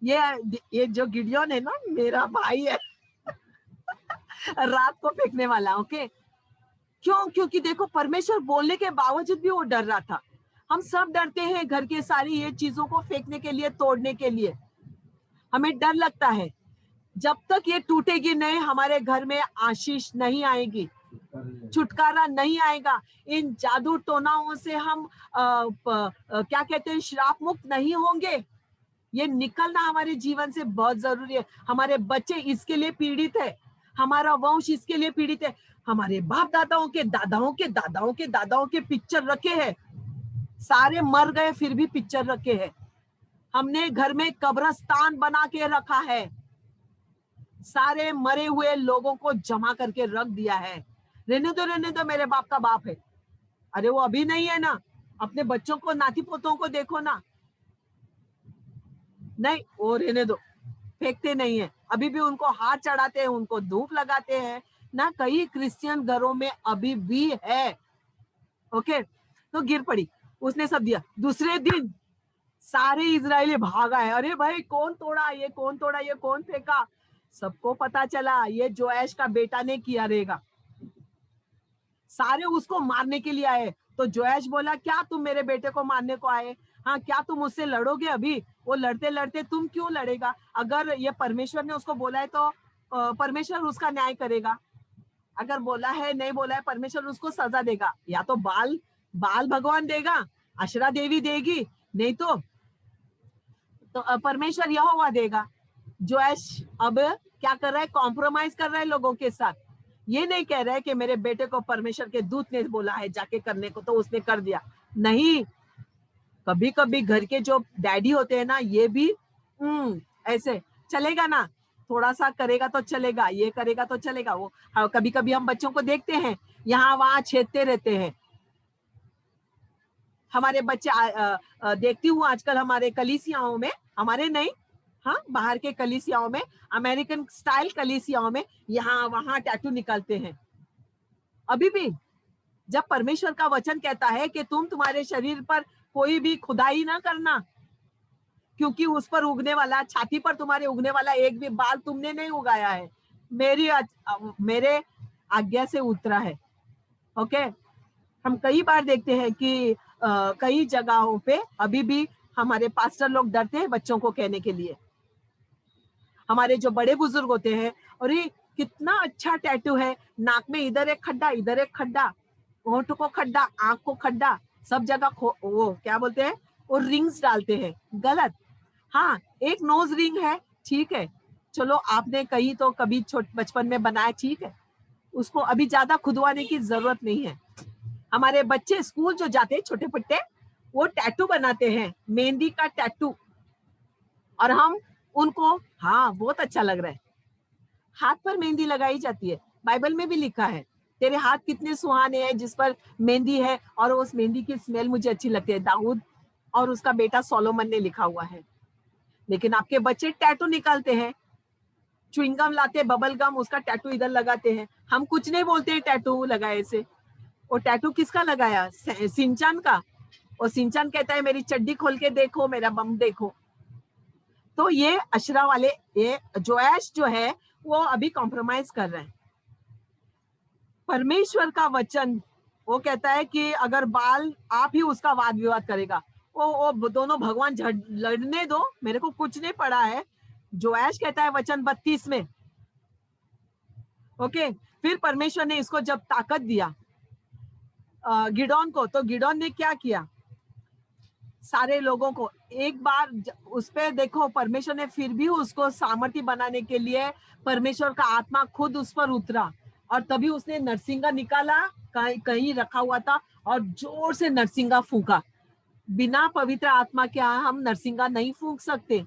ये जो गिडियोन है ना, मेरा भाई है। रात को फेंकने वाला। ओके, क्यों? क्योंकि देखो, परमेश्वर बोलने के बावजूद भी वो डर रहा था। हम सब डरते हैं घर के सारी ये चीजों को फेंकने के लिए, तोड़ने के लिए, हमें डर लगता है। जब तक ये टूटेगी नहीं, हमारे घर में आशीष नहीं आएगी, छुटकारा नहीं आएगा। इन जादू टोनाओं से हम क्या कहते हैं, श्राप मुक्त नहीं होंगे। ये निकलना हमारे जीवन से बहुत जरूरी है। हमारे बच्चे इसके लिए पीड़ित है, हमारा वंश इसके लिए पीड़ित है। हमारे बाप दादाओं के दादाओं के दादाओं के दादाओं के पिक्चर रखे हैं, सारे मर गए फिर भी पिक्चर रखे हैं। हमने घर में कब्रिस्तान बना के रखा है, सारे मरे हुए लोगों को जमा करके रख दिया है। रहने दो, मेरे बाप का बाप है। अरे वो अभी नहीं है ना, अपने बच्चों को, नाती पोतों को देखो ना, नहीं वो रहने दो, फेंकते नहीं है, अभी भी उनको हाथ चढ़ाते हैं, उनको धूप लगाते हैं ना। कई क्रिश्चियन घरों में अभी भी है। ओके, तो गिर पड़ी, उसने सब दिया। दूसरे दिन सारे इजरायली भाग आए, अरे भाई कौन तोड़ा, ये कौन तोड़ा, ये कौन फेंका? सबको पता चला ये जोएश का बेटा ने किया रहेगा। सारे उसको मारने के लिए आए, तो जोएश बोला, क्या तुम मेरे बेटे को मारने को आए? हाँ, क्या तुम उससे लड़ोगे? अभी वो लड़ते लड़ते तुम क्यों लड़ेगा? अगर ये परमेश्वर ने उसको बोला है तो परमेश्वर उसका न्याय करेगा। अगर बोला है, नहीं बोला है, परमेश्वर उसको सजा देगा। या तो बाल बाल भगवान देगा, अशरा देवी देगी, नहीं तो परमेश्वर यहोवा देगा। जोएश अब क्या कर रहा है? कॉम्प्रोमाइज कर रहा है लोगों के साथ। ये नहीं कह रहा है कि मेरे बेटे को परमेश्वर के दूत ने बोला है जाके करने को तो उसने कर दिया। नहीं, कभी कभी घर के जो डैडी होते हैं ना, ये भी ऐसे चलेगा ना, थोड़ा सा करेगा तो चलेगा, ये करेगा तो चलेगा। वो कभी कभी हम बच्चों को देखते हैं, यहाँ वहां छेदते रहते हैं। हमारे बच्चे देखती हूँ आजकल हमारे कलीसियाओं में, हमारे नहीं, हाँ, बाहर के कलीसियाओं में, अमेरिकन स्टाइल कलीसियाओं में यहाँ वहां टैटू निकालते हैं। अभी भी जब परमेश्वर का वचन कहता है कि तुम तुम्हारे शरीर पर कोई भी खुदाई ना करना, क्योंकि उस पर उगने वाला, छाती पर तुम्हारे उगने वाला एक भी बाल तुमने नहीं उगाया है, मेरे आज्ञा से उतरा है। ओके, हम कई बार देखते हैं कि कई जगहों पे अभी भी हमारे पास्टर लोग डरते हैं बच्चों को कहने के लिए। हमारे जो बड़े बुजुर्ग होते हैं, अरे कितना अच्छा टैटू है, नाक में इधर एक खड्डा, इधर एक खड्डा, होंठ को खड्डा, आंख को खड्डा, सब जगह वो क्या बोलते हैं, वो रिंग्स डालते हैं। गलत। हाँ, एक नोज रिंग है, ठीक है, चलो आपने कहीं तो कभी बचपन में बनाया, ठीक है, उसको अभी ज्यादा खुदवाने की जरूरत नहीं है। हमारे बच्चे स्कूल जो जाते हैं छोटे पट्टे, वो टैटू बनाते हैं, मेहंदी का टैटू, और हम उनको, हाँ बहुत अच्छा लग रहा है। हाथ पर मेहंदी लगाई जाती है, बाइबल में भी लिखा है, तेरे हाथ कितने सुहाने हैं जिस पर मेहंदी है, और उस मेहंदी की स्मेल मुझे अच्छी लगती है। दाऊद और उसका बेटा सोलोमन ने लिखा हुआ है। लेकिन आपके बच्चे टैटू निकालते हैं, च्युइंगम लाते, बबल गम, उसका टैटू इधर लगाते हैं। हम कुछ नहीं बोलते हैं टैटू लगाए से। वो टैटू किसका लगाया? सिंचान का। और सिंचान कहता है मेरी चड्डी खोल के देखो, मेरा बम देखो। तो ये अशरा वाले, ये जोएश जो है वो अभी कॉम्प्रोमाइज कर रहे हैं। परमेश्वर का वचन वो कहता है कि अगर बाल आप ही उसका वाद विवाद करेगा, वो दोनों भगवान लड़ने दो, मेरे को कुछ नहीं पड़ा है। जोएश कहता है वचन 32 में। ओके, फिर परमेश्वर ने इसको जब ताकत दिया गिडोन को, तो गिडोन ने क्या किया? सारे लोगों को एक बार उस पे देखो, परमेश्वर ने फिर भी उसको सामर्थ्य बनाने के लिए परमेश्वर का आत्मा खुद उस पर उतरा, और तभी उसने नरसिंगा निकाला, कहीं रखा हुआ था, और जोर से नरसिंगा फूंका। बिना पवित्र आत्मा के हम नरसिंगा नहीं फूंक सकते।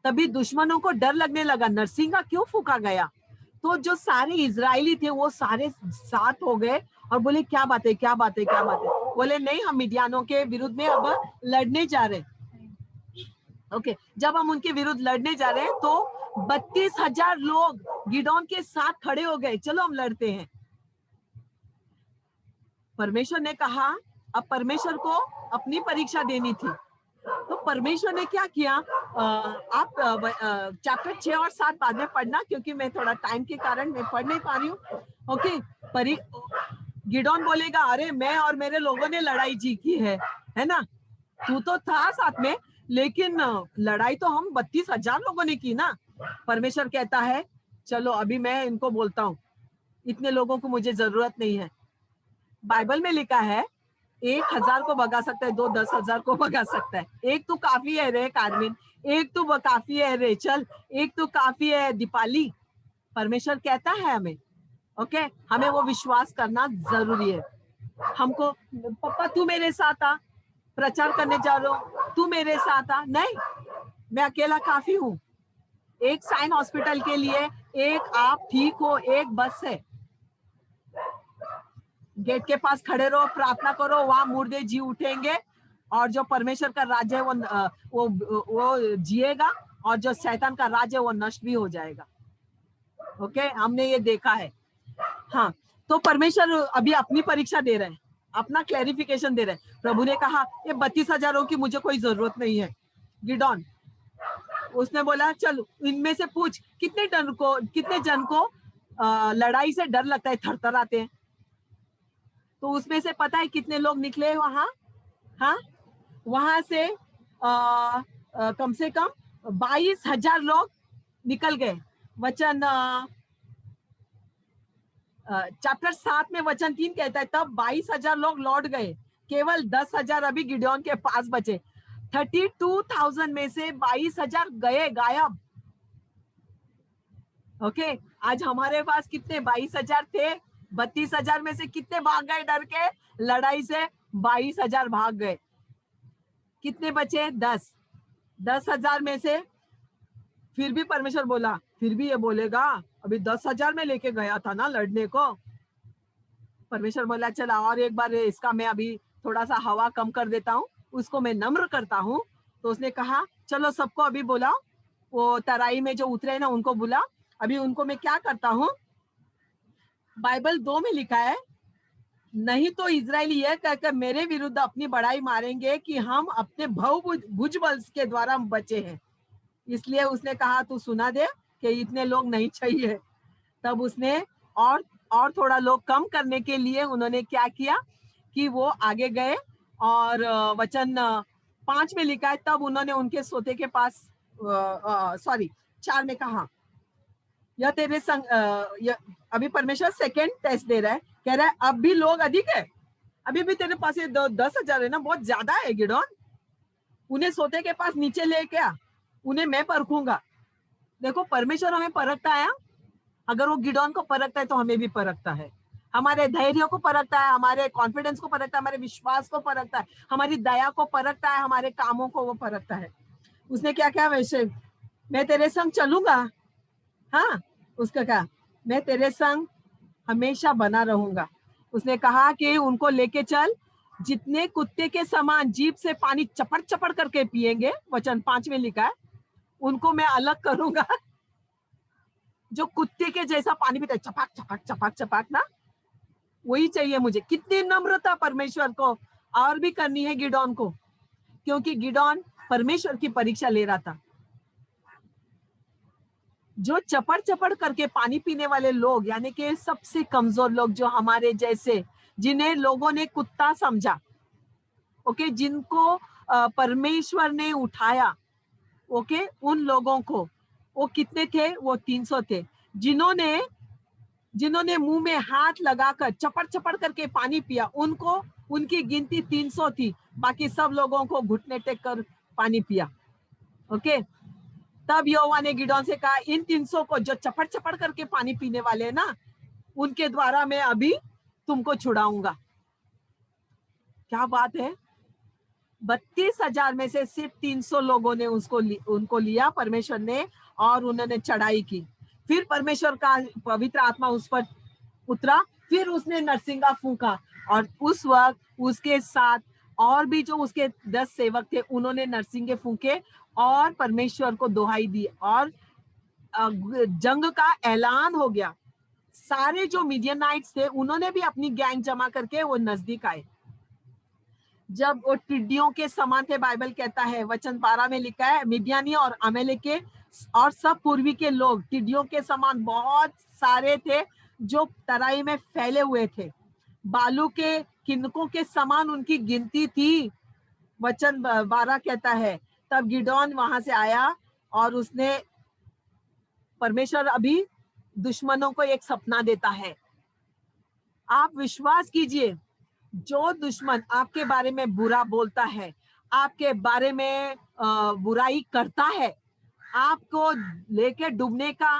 तभी दुश्मनों को डर लगने लगा, नरसिंगा क्यों फूंका गया? तो जो सारे इजरायली थे वो सारे साथ हो गए और बोले क्या बात है, क्या बात है, क्या बात है? बोले नहीं, हम मिडियानों के विरुद्ध में अब लड़ने जा रहे हैं। ओके, जब हम उनके विरुद्ध लड़ने जा रहे हैं तो 32,000 लोग गिडोन के साथ खड़े हो गए, चलो हम लड़ते हैं। परमेश्वर ने कहा, अब परमेश्वर को अपनी परीक्षा देनी थी, तो परमेश्वर ने क्या किया? आप चैप्टर 6 और 7 बाद में पढ़ना, क्योंकि मैं थोड़ा टाइम के कारण मैं पढ़ नहीं पा रही हूँ। ओके, गिडोन बोलेगा, अरे मैं और मेरे लोगों ने लड़ाई जीती है ना? तू तो था साथ में, लेकिन लड़ाई तो हम 32,000 लोगों ने की ना। परमेश्वर कहता है चलो अभी मैं इनको बोलता हूँ, इतने लोगों को मुझे जरूरत नहीं है। बाइबल में लिखा है 1,000 को भगा सकता है, 10,000 को भगा सकता है, एक तो काफी है रे कार्मिन, एक तो काफी है रेचल, एक तो काफी है दीपाली। परमेश्वर कहता है हमें, ओके, हमें वो विश्वास करना जरूरी है। हमको पापा तू मेरे साथ आ, प्रचार करने जा रहा हूँ, तू मेरे साथ आ, नहीं, मैं अकेला काफी हूँ। एक साइन हॉस्पिटल के लिए एक आप ठीक हो, एक बस है, गेट के पास खड़े रहो, प्रार्थना करो, वहां मुर्दे जी उठेंगे, और जो परमेश्वर का राज्य है वो जिएगा, और जो शैतान का राज्य है वो नष्ट भी हो जाएगा। ओके, हमने ये देखा है। हाँ, तो परमेश्वर अभी अपनी परीक्षा दे रहे हैं, अपना क्लैरिफिकेशन दे रहे हैं। प्रभु ने कहा ये 32,000 की मुझे कोई जरूरत नहीं है। गिडोन, उसने बोला चल इनमें से पूछ कितने जन को लड़ाई से डर लगता है, थरथराते हैं? तो उसमें से पता है कितने लोग निकले वहां? हाँ, वहां से कम से कम 22,000 लोग निकल गए। वचन चैप्टर 7 में वचन 3 कहता है तब 22,000 लोग लौट गए, केवल 10,000 अभी गिडियोन के पास बचे। 32,000 में से 22,000 गए, गायब। ओके, आज हमारे पास कितने? 22,000 थे। 32,000 में से कितने भाग गए डर के लड़ाई से? 22,000 भाग गए। कितने बचे? 10,000 में से फिर भी परमेश्वर बोला, फिर भी ये बोलेगा अभी 10,000 में लेके गया था ना लड़ने को। परमेश्वर बोला चला और एक बार इसका मैं अभी थोड़ा सा हवा कम कर देता हूँ, उसको मैं नम्र करता हूँ। तो उसने कहा चलो सबको अभी बुलाओ, वो तराई में जो उतरे ना उनको बुला। अभी उनको मैं क्या करता हूँ, बाइबल 2 में लिखा है, नहीं तो इजरायली यह कहकर मेरे विरुद्ध अपनी बड़ाई मारेंगे कि हम अपने भुजबल के द्वारा बचे हैं। इसलिए उसने कहा तू सुना दे कि इतने लोग नहीं चाहिए। तब उसने और थोड़ा लोग कम करने के लिए उन्होंने क्या किया कि वो आगे गए और वचन 5 में लिखा है तब उन्होंने उनके सोते के पास 4 में कहा यह तेरे संग अभी परमेश्वर सेकेंड टेस्ट दे रहा है, कह रहा है अब भी लोग अधिक है, अभी भी तेरे पास ये 10,000 है ना, बहुत ज्यादा है गिडोन, उन्हें सोते के पास नीचे ले क्या, उन्हें मैं परखूंगा। देखो परमेश्वर हमें परखता है, अगर वो गिडोन को परखता है तो हमें भी परखता है, हमारे धैर्य को परखता है, हमारे कॉन्फिडेंस को परखता है, हमारे विश्वास को परखता है, हमारी दया को परखता है, हमारे कामों को वो परखता है। उसने क्या क्या वैसे मैं तेरे संग चलूंगा, हाँ उसका क्या, मैं तेरे संग हमेशा बना रहूंगा। उसने कहा कि उनको लेके चल, जितने कुत्ते के समान जीभ से पानी चपड़ चपड़ करके पिएंगे, वचन 5 में लिखा है, उनको मैं अलग करूंगा। जो कुत्ते के जैसा पानी पीता है, चपाक चपाक चपाक चपाक ना, वही चाहिए मुझे। कितनी नम्रता परमेश्वर को और भी करनी है गिडोन को, क्योंकि गिडोन परमेश्वर की परीक्षा ले रहा था। जो चपड़ चपड़ करके पानी पीने वाले लोग, यानी कि सबसे कमजोर लोग, जो हमारे जैसे, जिन्हें लोगों ने कुत्ता समझा, ओके, जिनको परमेश्वर ने उठाया, ओके, उन लोगों को, वो कितने थे? वो 300 थे, जिन्होंने मुंह में हाथ लगाकर चपड़ चपड़ करके पानी पिया, उनको, उनकी गिनती 300 थी। बाकी सब लोगों को घुटने टेक कर पानी पिया। ओके, तब यहोवा ने गिदोन से कहा इन 300 को जो चपड़ चपड़ करके पानी पीने वाले हैं ना, उनके द्वारा मैं अभी तुमको छुड़ाऊंगा। क्या बात है, 32,000 में से सिर्फ 300 लोगों ने उनको लिया परमेश्वर ने, और उन्होंने चढ़ाई की। फिर परमेश्वर का पवित्र आत्मा उस पर उतरा, फिर उसने नरसिंगा फूंका, और उस वक्त उसके साथ और भी जो उसके 10 सेवक थे, उन्होंने नरसिंगे फूंके और परमेश्वर को दुहाई दी, और जंग का ऐलान हो गया। सारे जो मिडियनाइट्स थे उन्होंने भी अपनी गैंग जमा करके वो नजदीक आए। जब वो टिड्डियों के समान थे, बाइबल कहता है, वचन 12 में लिखा है, मिडियानी और अमेलेके और सब पूर्वी के लोग टिड्डियों के समान बहुत सारे थे, जो तराई में फैले हुए थे, बालू के किनकों के समान उनकी गिनती थी। वचन 12 कहता है तब गिदोन वहां से आया, और उसने, परमेश्वर अभी दुश्मनों को एक सपना देता है। आप विश्वास कीजिए, जो दुश्मन आपके बारे में बुरा बोलता है, आपके बारे में बुराई करता है, आपको लेके डूबने का,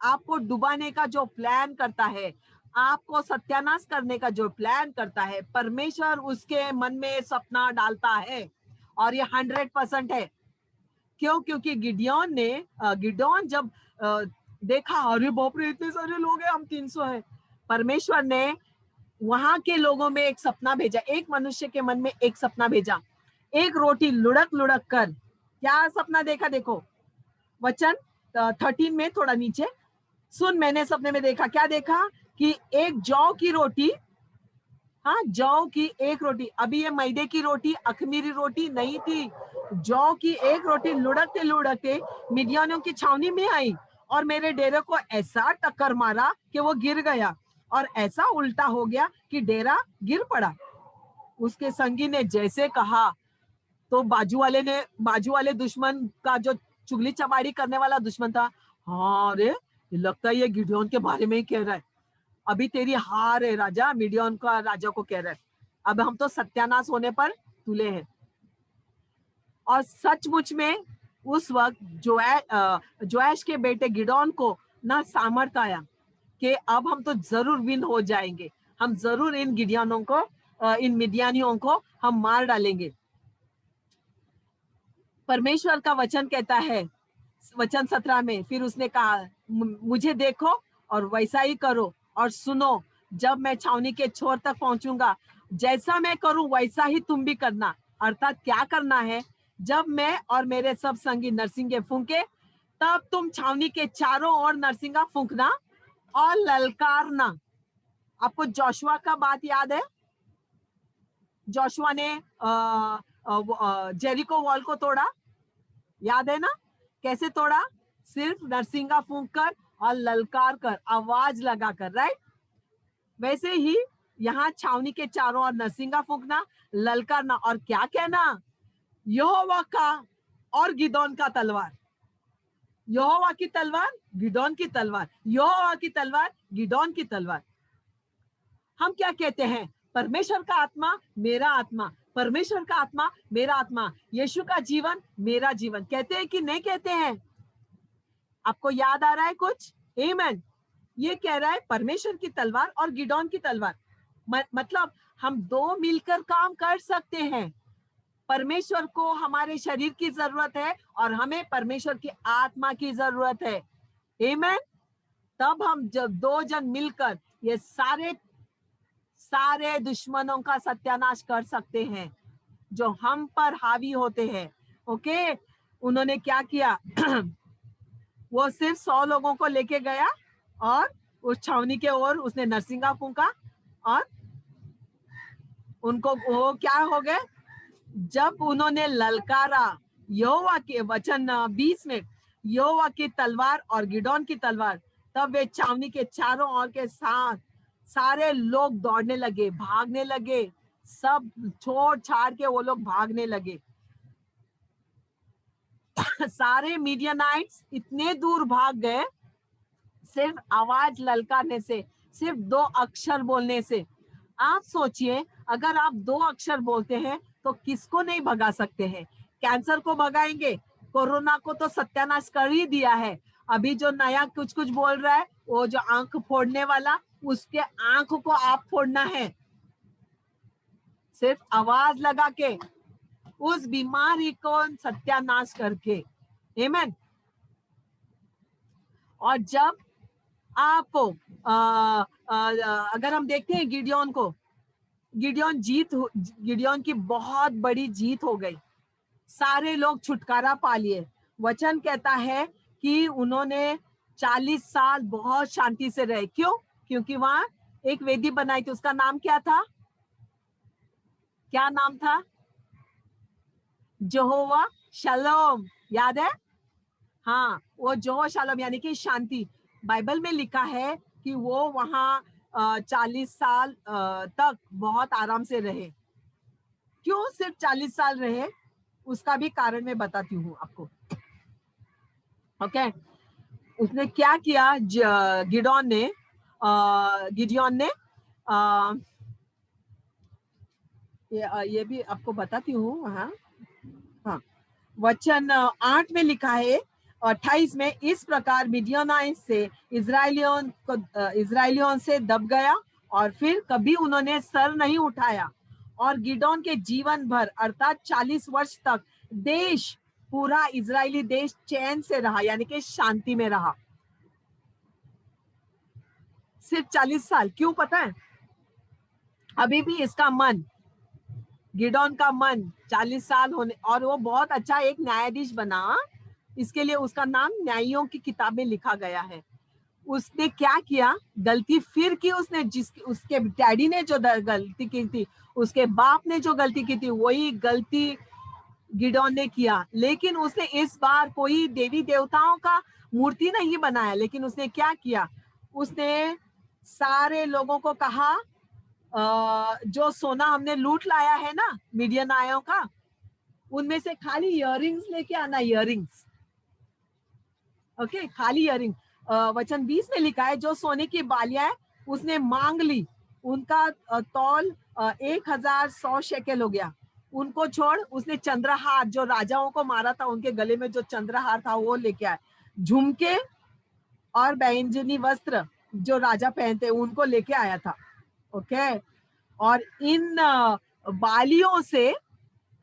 आपको डुबाने का जो प्लान करता है, आपको सत्यानाश करने का जो प्लान करता है, परमेश्वर उसके मन में सपना डालता है, और ये 100% है। क्यों? क्योंकि गिदोन जब देखा, अरे बाप रे इतने सारे लोग हैं, हम 300 हैं, परमेश्वर ने वहां के लोगों में एक सपना भेजा, एक मनुष्य के मन में एक सपना भेजा, एक रोटी लुढ़क लुढ़क कर। क्या सपना देखा? देखो वचन 13 में थोड़ा नीचे, सुन मैंने सपने में देखा। क्या देखा? कि एक जौ की रोटी, हाँ जौ की एक रोटी, अभी ये मैदे की रोटी, अखमीरी रोटी नहीं थी, जौ की एक रोटी लुढ़कते लुढ़कते मिडियानियों की छावनी में आई, और मेरे डेरे को ऐसा टक्कर मारा कि वो गिर गया। और ऐसा उल्टा हो गया कि डेरा गिर पड़ा। उसके संगी ने जैसे कहा तो बाजू वाले दुश्मन का जो चुगली चमाड़ी करने वाला दुश्मन था, हाँ अरे लगता है ये गिडियोन के बारे में ही कह रहा है, अभी तेरी हार है राजा, मिडियन का राजा को कह रहा है, अब हम तो सत्यानाश होने पर तुले हैं। और सचमुच में उस वक्त जोएश के बेटे गिडोन को ना सामर्थ्य आया कि अब हम तो जरूर विन हो जाएंगे, हम जरूर इन गिडियनों को इन मिडियानियों को हम मार डालेंगे। परमेश्वर का वचन कहता है वचन 17 में, फिर उसने कहा मुझे देखो और वैसा ही करो, और सुनो जब मैं छावनी के छोर तक पहुंचूंगा जैसा मैं करूं वैसा ही तुम भी करना। अर्थात क्या करना है, जब मैं और मेरे सब संगी नरसिंगे फूंके तब तुम छावनी के चारों ओर नरसिंगा फूंकना और ललकारना। आपको जोशुआ का बात याद है? जोशुआ ने जेरिको वॉल को तोड़ा, याद है ना? कैसे तोड़ा? सिर्फ नरसिंगा फूंक कर और ललकार कर, आवाज लगाकर, राइट? वैसे ही यहाँ छावनी के चारों ओर नरसिंगा फूंकना, ललकारना और क्या कहना, यहोवा का और गिदोन का तलवार, यहोवा की तलवार गिदोन की तलवार, यहोवा की तलवार गिदोन की तलवार। हम क्या कहते हैं? परमेश्वर का आत्मा मेरा आत्मा, परमेश्वर का आत्मा मेरा आत्मा, यीशु का जीवन मेरा जीवन। कहते हैं कि नहीं कहते हैं? आपको याद आ रहा है कुछ? आमीन। ये कह रहा है परमेश्वर की तलवार और गिदोन की तलवार, मतलब हम दो मिलकर काम कर सकते हैं। परमेश्वर को हमारे शरीर की जरूरत है और हमें परमेश्वर की आत्मा की जरूरत है। आमीन। तब हम जब दो जन मिलकर ये सारे दुश्मनों का सत्यानाश कर सकते हैं जो हम पर हावी होते हैं। ओके, उन्होंने क्या किया? वो सिर्फ 100 लोगों को लेके गया और उस छावनी के ओर उसने नरसिंगा फूंका और उनको वो क्या हो गए? जब उन्होंने ललकारा यहोवा के वचन 20 में, यहोवा की तलवार और गिदोन की तलवार, तब वे छावनी के चारों ओर के साथ सारे लोग दौड़ने लगे, भागने लगे, सब छोड़ छाड़ के वो लोग भागने लगे। सारे मीडियनाइट्स इतने दूर भाग गए सिर्फ आवाज ललकारने से, सिर्फ 2 अक्षर बोलने से। आप सोचिए, अगर आप 2 अक्षर बोलते हैं तो किसको नहीं भगा सकते हैं? कैंसर को भगाएंगे, कोरोना को तो सत्यानाश कर ही दिया है। अभी जो नया कुछ बोल रहा है, वो जो आंख फोड़ने वाला, उसके आंख को आप फोड़ना है सिर्फ आवाज लगा के, उस बीमारी को सत्यानाश करके। आमीन। और जब आपको अगर हम देखते हैं गिडियोन को, गिडियोन की बहुत बड़ी जीत हो गई, सारे लोग छुटकारा पा लिए। वचन कहता है कि उन्होंने 40 साल बहुत शांति से रहे। क्यों? क्योंकि वहां एक वेदी बनाई थी, उसका नाम क्या था? क्या नाम था? यहोवा शलोम, याद है? हाँ, वो यहोवा शलोम यानी कि शांति। बाइबल में लिखा है कि वो वहां 40 साल तक बहुत आराम से रहे। क्यों सिर्फ 40 साल रहे? उसका भी कारण मैं बताती हूँ आपको। ओके, उसने क्या किया? गिडियोन ने ये भी आपको बताती हूँ। हाँ, वचन 8 में लिखा है, 28 में, इस प्रकार मिडियानाइट से इजराइलियों से दब गया और फिर कभी उन्होंने सर नहीं उठाया। और गिडियोन के जीवन भर अर्थात 40 वर्ष तक देश, पूरा इजरायली देश चैन से रहा, यानी कि शांति में रहा। सिर्फ 40 साल। क्यों पता है? अभी भी इसका मन, गिडियोन का मन 40 साल होने, और वो बहुत अच्छा एक न्यायाधीश बना, इसके लिए उसका नाम न्यायियों की किताब में लिखा गया है। उसने क्या किया? गलती फिर की उसने, उसके डैडी ने जो गलती की थी, उसके बाप ने जो गलती की थी, वही गलती गिडियोन ने किया। लेकिन उसने इस बार कोई देवी देवताओं का मूर्ति नहीं बनाया, लेकिन उसने क्या किया? उसने सारे लोगों को कहा जो सोना हमने लूट लाया है ना मीडियन आयों का, उनमें से खाली इयररिंग्स लेके आना, इयररिंग्स। ओके, खाली इयररिंग। वचन 20 में लिखा है, जो सोने की बालियां है उसने मांग ली, उनका तौल 1100 शेकेल हो गया। उनको छोड़, उसने चंद्रहार, जो राजाओं को मारा था उनके गले में जो चंद्रहार था वो लेके आए। झुमके और बैंजनी वस्त्र जो राजा पहनते उनको लेके आया था। ओके, और इन बालियों से,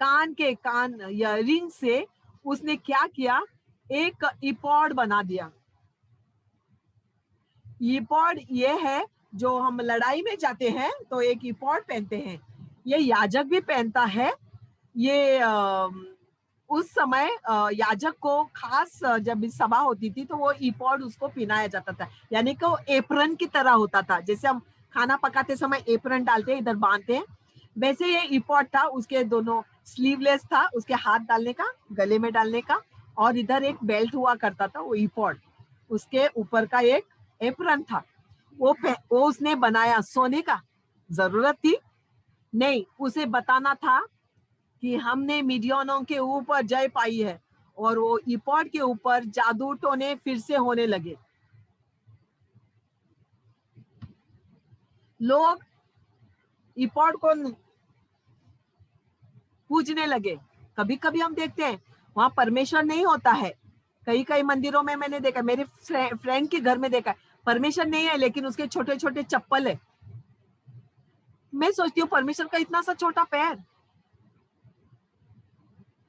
कान इयररिंग से उसने क्या किया, एक इपॉड बना दिया। इपॉड ये है जो हम लड़ाई में जाते हैं तो एक इपॉड पहनते हैं, ये याजक भी पहनता है। ये उस समय याजक को खास जब सभा होती थी तो वो इपॉड उसको पहनाया जाता था, यानी कि वो एप्रन की तरह होता था। जैसे हम खाना पकाते समय एप्रन डालते हैं, इधर बांधते हैं, वैसे ये इपॉड था। उसके दोनों स्लीवलेस था, उसके हाथ डालने का, गले में डालने का, और इधर एक बेल्ट हुआ करता था, वो इपॉड। उसके ऊपर का एक एप्रन था, वो उसने बनाया। सोने का जरूरत थी नहीं, उसे बताना था कि हमने मिडियनों के ऊपर जय पाई है। और वो इपॉड के ऊपर जादू टोने फिर से होने लगे। लोग इपॉड को पूजने लगे। कभी कभी हम देखते हैं वहां परमेश्वर नहीं होता है। कई कई मंदिरों में मैंने देखा, मेरे फ्रेंड के घर में देखा, परमेश्वर नहीं है लेकिन उसके छोटे छोटे चप्पल है। मैं सोचती हूँ परमेश्वर का इतना सा छोटा पैर,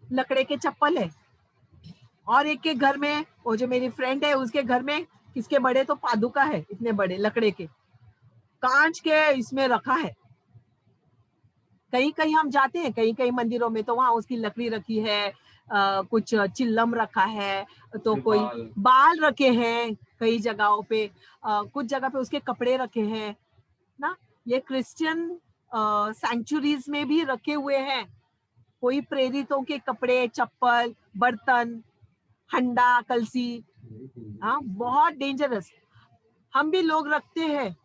लकड़े के चप्पल है। और एक के घर में, वो जो मेरी फ्रेंड है उसके घर में, किसके बड़े तो पादुका है, इतने बड़े लकड़े के, कांच के इसमें रखा है। कहीं कहीं हम जाते हैं, कहीं कहीं मंदिरों में, तो वहां उसकी लकड़ी रखी है, कुछ चिल्लम रखा है, तो कोई बाल रखे हैं कई जगहों पे, कुछ जगह पे उसके कपड़े रखे हैं ना। ये क्रिश्चियन सैंक्चुरीज में भी रखे हुए हैं, कोई प्रेरितों के कपड़े, चप्पल, बर्तन, हंडा, कलसी। हाँ, बहुत डेंजरस। हम भी लोग रखते हैं।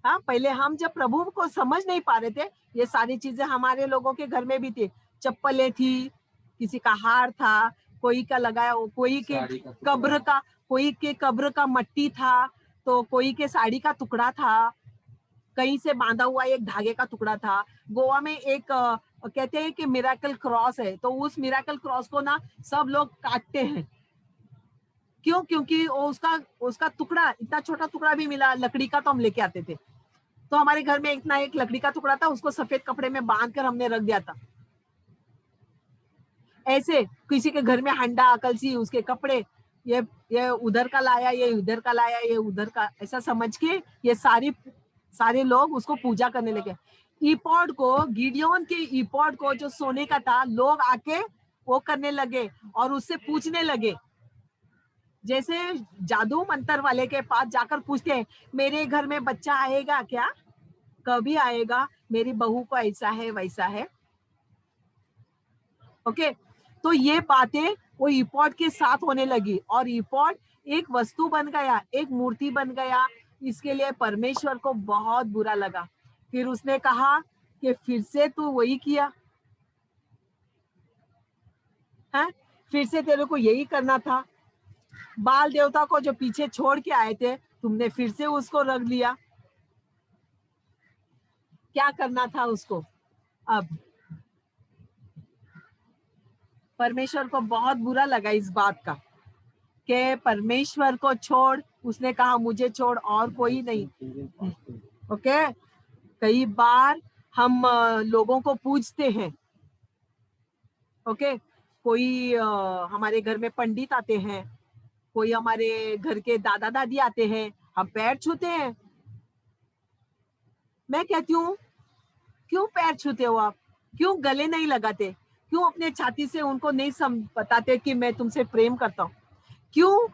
हाँ, पहले हम जब प्रभु को समझ नहीं पा रहे थे, ये सारी चीजें हमारे लोगों के घर में भी थी। चप्पलें थी, किसी का हार था, कोई का लगाया, कोई के कब्र का, कोई के कब्र का मट्टी था, तो कोई के साड़ी का टुकड़ा था, कहीं से बांधा हुआ एक धागे का टुकड़ा था। गोवा में एक कहते हैं कि मिराकल क्रॉस है, तो उस मिराकल क्रॉस को ना सब लोग काटते हैं। क्यों? क्योंकि वो उसका उसका टुकड़ा, इतना छोटा टुकड़ा भी मिला लकड़ी का, तो हम लेके आते थे। तो हमारे घर में इतना एक लकड़ी का टुकड़ा था, उसको सफेद कपड़े में बांध कर हमने रख दिया था। ऐसे किसी के घर में हंडा, कलसी, उसके कपड़े, ये उधर का लाया, ये उधर का लाया, ये उधर का, ऐसा समझ के ये सारे लोग उसको पूजा करने लगे। ईपॉड को, गिडियोन के ईपॉड को जो सोने का था, लोग आके वो करने लगे और उससे पूछने लगे। जैसे जादू मंत्र वाले के पास जाकर पूछते हैं, मेरे घर में बच्चा आएगा क्या, कभी आएगा, मेरी बहू को ऐसा है वैसा है। ओके, तो ये बातें वो ईपॉड के साथ होने लगी, और ईपॉड एक वस्तु बन गया, एक मूर्ति बन गया। इसके लिए परमेश्वर को बहुत बुरा लगा। फिर उसने कहा कि फिर से तू वही किया है, फिर से तेरे को यही करना था। बाल देवता को जो पीछे छोड़ के आए थे, तुमने फिर से उसको रख लिया। क्या करना था उसको? अब परमेश्वर को बहुत बुरा लगा इस बात का कि परमेश्वर को छोड़, उसने कहा मुझे छोड़ और कोई नहीं। ओके, कई बार हम लोगों को पूछते हैं। ओके, कोई हमारे घर में पंडित आते हैं, कोई हमारे घर के दादा दादी आते हैं, हम पैर छूते हैं। मैं कहती हूँ, क्यों पैर छूते हो आप? क्यों गले नहीं लगाते? क्यों अपने छाती से उनको नहीं बताते कि मैं तुमसे प्रेम करता हूँ? क्यों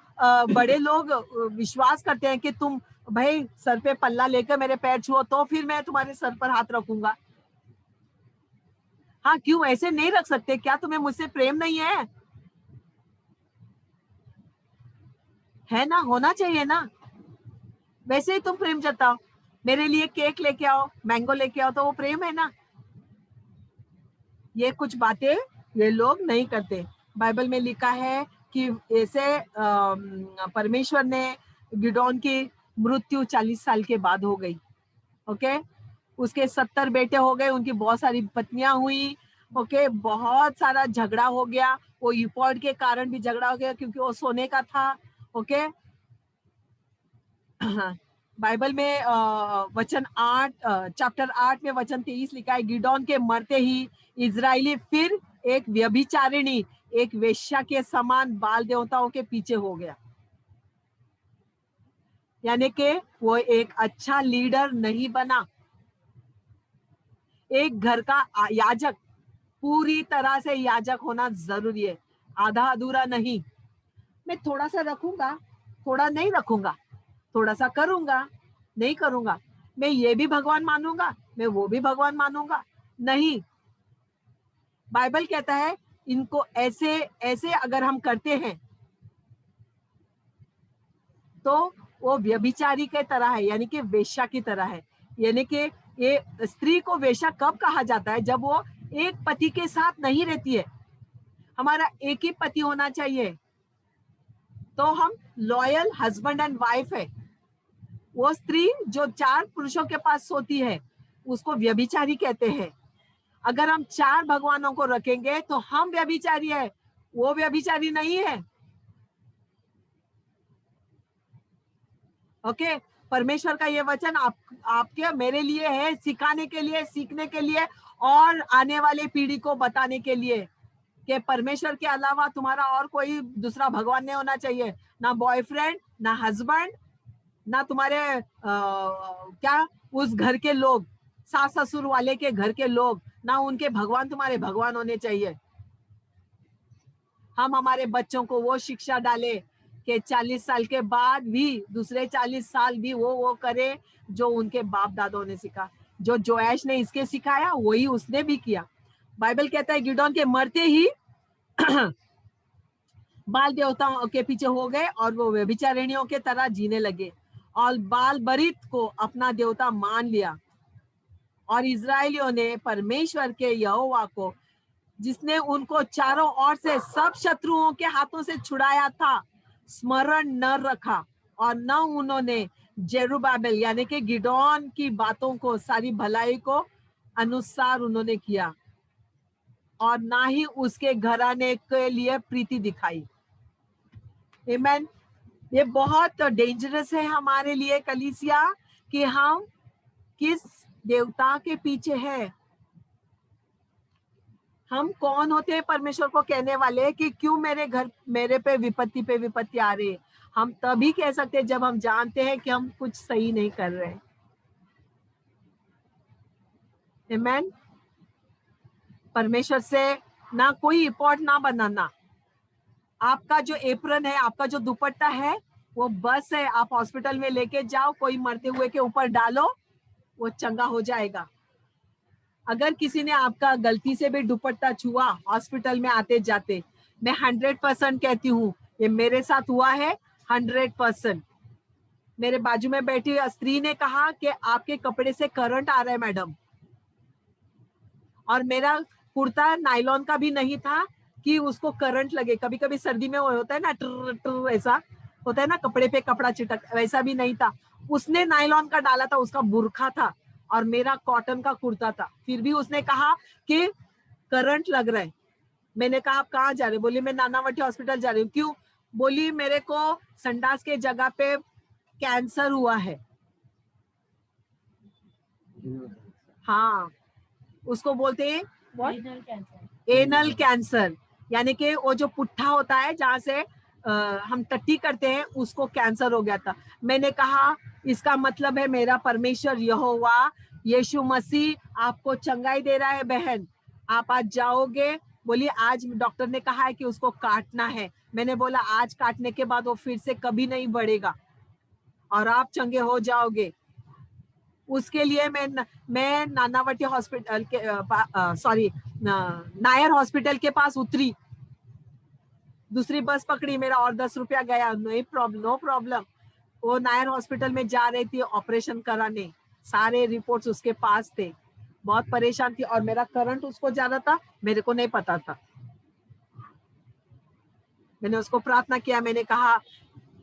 बड़े लोग विश्वास करते हैं कि तुम भाई सर पे पल्ला लेकर मेरे पैर छुओ तो फिर मैं तुम्हारे सर पर हाथ रखूंगा। हाँ, क्यों ऐसे नहीं रख सकते? क्या तुम्हें मुझसे प्रेम नहीं है ना? होना चाहिए ना, वैसे ही तुम प्रेम जताओ। मेरे लिए केक लेके आओ, मैंगो लेके आओ, तो वो प्रेम है ना। ये कुछ बातें ये लोग नहीं करते। बाइबल में लिखा है कि ऐसे परमेश्वर ने गिदोन की मृत्यु 40 साल के बाद हो गई। ओके, उसके 70 बेटे हो गए, उनकी बहुत सारी पत्नियां हुई। ओके, बहुत सारा झगड़ा हो गया। वो यूपॉड के कारण भी झगड़ा हो गया क्योंकि वो सोने का था। ओके, बाइबल में वचन 8 चैप्टर 8 में वचन 23 लिखा है, गिदोन के मरते ही इजरायली फिर एक व्यभिचारिणी, एक वेश्या के समान बाल देवताओं के पीछे हो गया। यानी कि वो एक अच्छा लीडर नहीं बना। एक घर का याजक पूरी तरह से याजक होना जरूरी है, आधा अधूरा नहीं। मैं थोड़ा सा रखूंगा, थोड़ा नहीं रखूंगा, थोड़ा सा करूंगा, नहीं करूंगा, मैं ये भी भगवान मानूंगा, मैं वो भी भगवान मानूंगा, नहीं। बाइबल कहता है इनको ऐसे ऐसे अगर हम करते हैं तो वो व्यभिचारी के तरह है, यानी कि वेश्या की तरह है। यानी कि ये स्त्री को वेश्या कब कहा जाता है? जब वो एक पति के साथ नहीं रहती है। हमारा एक ही पति होना चाहिए, तो हम लॉयल हस्बैंड एंड वाइफ है। वो स्त्री जो 4 पुरुषों के पास सोती है उसको व्यभिचारी कहते हैं। अगर हम 4 भगवानों को रखेंगे तो हम व्यभिचारी है, वो व्यभिचारी नहीं है। ओके, परमेश्वर का ये वचन आपके मेरे लिए है, सिखाने के लिए, सीखने के लिए, और आने वाले पीढ़ी को बताने के लिए कि परमेश्वर के अलावा तुम्हारा और कोई दूसरा भगवान नहीं होना चाहिए। ना बॉयफ्रेंड, ना हस्बैंड, ना तुम्हारे क्या उस घर के लोग, सास ससुर वाले के घर के लोग, ना उनके भगवान तुम्हारे भगवान होने चाहिए। हम हमारे बच्चों को वो शिक्षा डाले कि 40 साल के बाद भी दूसरे 40 साल भी वो करे जो उनके बाप दादों ने सिखा। जो जोएश ने इसके सिखाया वही उसने भी किया। बाइबल कहता है गिदोन के मरते ही बाल देवताओं के पीछे हो गए और वो व्यभिचारिणियों के तरह जीने लगे और बाल बरीत को अपना देवता मान लिया। और इजरायलियों ने परमेश्वर के यहोवा को, जिसने उनको चारों ओर से सब शत्रुओं के हाथों से छुड़ाया था, स्मरण न रखा और न उन्होंने जेरुबाबेल यानी कि गिदोन की बातों को, सारी भलाई को अनुसार उन्होंने किया, और ना ही उसके घराने के लिए प्रीति दिखाई। आमेन। ये बहुत डेंजरस है हमारे लिए कलीसिया कि हम किस देवता के पीछे हैं। हम कौन होते हैं परमेश्वर को कहने वाले कि क्यों मेरे घर मेरे पे विपत्ति आ रही है? हम तभी कह सकते हैं जब हम जानते हैं कि हम कुछ सही नहीं कर रहे। आमेन। परमेश्वर से ना कोई रिपोर्ट ना बनाना। आपका जो एप्रन है, आपका जो दुपट्टा है, वो बस है, आप हॉस्पिटल में लेके जाओ, कोई मरते हुए के ऊपर डालो, वो चंगा हो जाएगा। अगर किसी ने आपका गलती से भी दुपट्टा छुआ हॉस्पिटल में आते जाते, मैं 100% कहती हूँ, ये मेरे साथ हुआ है 100%। मेरे बाजू में बैठी स्त्री ने कहा कि आपके कपड़े से करंट आ रहा है मैडम, और मेरा कुर्ता नायलॉन का भी नहीं था कि उसको करंट लगे। कभी कभी सर्दी में वो होता है ना, ट्र ट्र ऐसा होता है ना, कपड़े पे कपड़ा चिटक, वैसा भी नहीं था। उसने नायलॉन का डाला था, उसका बुरखा था, और मेरा कॉटन का कुर्ता था। फिर भी उसने कहा कि करंट लग रहा है। मैंने कहा आप कहाँ जा रहे? बोली मैं नानावटी हॉस्पिटल जा रही हूँ। क्यों? बोली मेरे को संडास के जगह पे कैंसर हुआ है। हाँ, उसको बोलते हैं एनल कैंसर, यानी कि वो जो पुट्ठा होता है जहाँ से हम टट्टी करते हैं, उसको कैंसर हो गया था। मैंने कहा इसका मतलब है मेरा परमेश्वर यहोवा यीशु मसीह आपको चंगाई दे रहा है बहन, आप आज जाओगे। बोली आज डॉक्टर ने कहा है कि उसको काटना है। मैंने बोला आज काटने के बाद वो फिर से कभी नहीं बढ़ेगा और आप चंगे हो जाओगे। उसके लिए मैं नानावटी हॉस्पिटल के सॉरी नायर हॉस्पिटल के पास उतरी, दूसरी बस पकड़ी, मेरा और 10 रुपया गया, नो प्रॉब्लम। वो नायर हॉस्पिटल में जा रही थी ऑपरेशन कराने। सारे रिपोर्ट्स उसके पास थे, बहुत परेशान थी, और मेरा करंट उसको ज्यादा था, मेरे को नहीं पता था। मैंने उसको प्रार्थना किया, मैंने कहा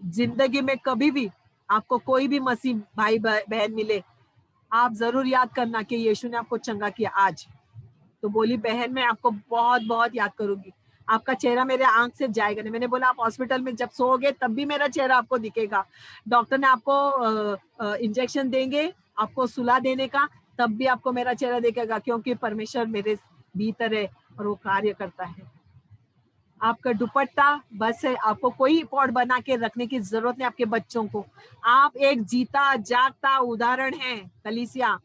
जिंदगी में कभी भी आपको कोई भी मसीह भाई बहन मिले, आप जरूर याद करना कि यीशु ने आपको चंगा किया आज। तो बोली बहन मैं आपको बहुत बहुत याद करूंगी, आपका चेहरा मेरे आंख से जाएगा नहीं। मैंने बोला आप हॉस्पिटल में जब सोओगे तब भी मेरा चेहरा आपको दिखेगा, डॉक्टर ने आपको इंजेक्शन देंगे आपको सुला देने का, तब भी आपको मेरा चेहरा दिखेगा, क्योंकि परमेश्वर मेरे भीतर है और वो कार्य करता है। आपका दुपट्टा बस है, आपको कोई पॉट बना के रखने की जरूरत नहीं आपके बच्चों को। आप एक जीता जागता उदाहरण है कलीसिया,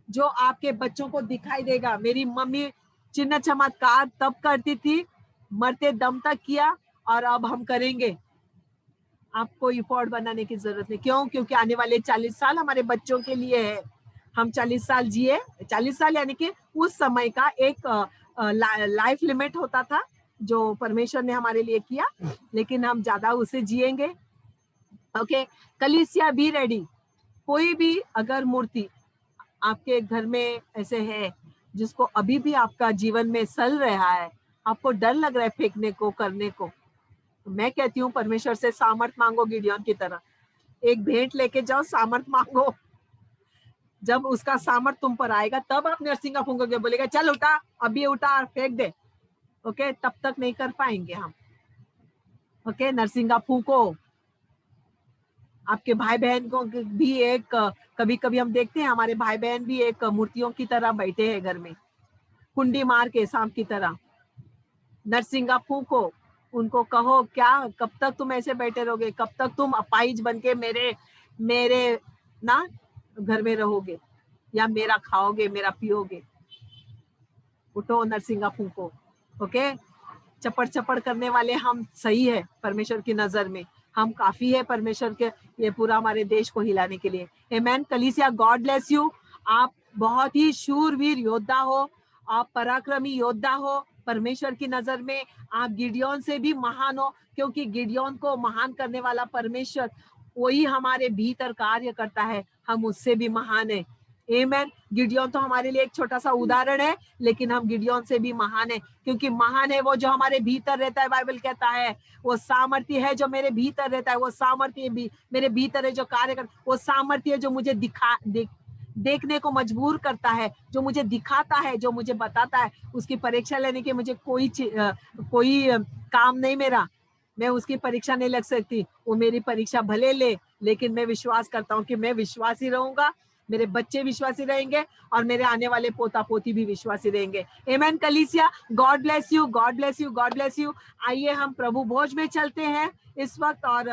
जो आपके बच्चों को दिखाई देगा। मेरी मम्मी चिन्ह चमत्कार तब करती थी, मरते दम तक किया, और अब हम करेंगे। आपको इफोर्ड बनाने की जरूरत नहीं। क्यों? क्योंकि आने वाले 40 साल हमारे बच्चों के लिए है। हम 40 साल जिए, 40 साल यानी कि उस समय का एक लाइफ लिमिट होता था जो परमेश्वर ने हमारे लिए किया, लेकिन हम ज्यादा उसे जिएंगे। ओके, कलीसिया बी रेडी। कोई भी अगर मूर्ति आपके घर में ऐसे है जिसको अभी भी आपका जीवन में सल रहा है, आपको डर लग रहा है फेंकने को, करने को, तो मैं कहती हूँ परमेश्वर से सामर्थ मांगो, गिडियोन की तरह एक भेंट लेके जाओ, सामर्थ मांगो। जब उसका सामर्थ तुम पर आएगा तब आप नरसिंगा फूंकोगे, बोलेगा चल उठा, अभी उठा, फेंक दे। ओके, तब तक नहीं कर पाएंगे हम। ओके, नरसिंगा फूंको। आपके भाई बहन को भी एक, कभी कभी हम देखते हैं हमारे भाई बहन भी एक मूर्तियों की तरह बैठे हैं घर में, कुंडी मार के सांप की तरह। नरसिंगा फूंको, उनको कहो क्या, कब तक तुम ऐसे बैठे रहोगे, कब तक तुम अपाइज बन के मेरे ना घर में रहोगे, या मेरा खाओगे, मेरा पियोगे। उठो, नरसिंगा फूंको। ओके, चपड़ चपड़ करने वाले हम सही है परमेश्वर की नजर में, हम काफी है परमेश्वर के, ये पूरा हमारे देश को हिलाने के लिए। आमेन। कलीसिया, गॉड ब्लेस यू। आप बहुत ही शूरवीर योद्धा हो, आप पराक्रमी योद्धा हो परमेश्वर की नजर में। आप गिडियोन से भी महान हो, क्योंकि गिडियोन को महान करने वाला परमेश्वर वही हमारे भीतर कार्य करता है, हम उससे भी महान है। आमेन। गिडियोन तो हमारे लिए एक छोटा सा उदाहरण है, लेकिन हम गिडियोन से भी महान है, क्योंकि महान है वो जो हमारे भीतर रहता है। बाइबल कहता है वो सामर्थ्य है जो मेरे भीतर रहता है, वो सामर्थ्य भी मेरे भीतर है जो कार्य कर, वो सामर्थ्य है जो मुझे देखने को मजबूर करता है, जो मुझे दिखाता है, जो मुझे बताता है। उसकी परीक्षा लेने की मुझे कोई काम नहीं मेरा, मैं उसकी परीक्षा नहीं लग सकती। वो मेरी परीक्षा भले ले, लेकिन मैं विश्वास करता हूँ कि मैं विश्वासी रहूंगा, मेरे बच्चे विश्वासी रहेंगे, और मेरे आने वाले पोता पोती भी विश्वासी रहेंगे। आमेन। कलीसिया, God bless you, God bless you, God bless you. आइए हम प्रभु भोज में चलते हैं इस वक्त, और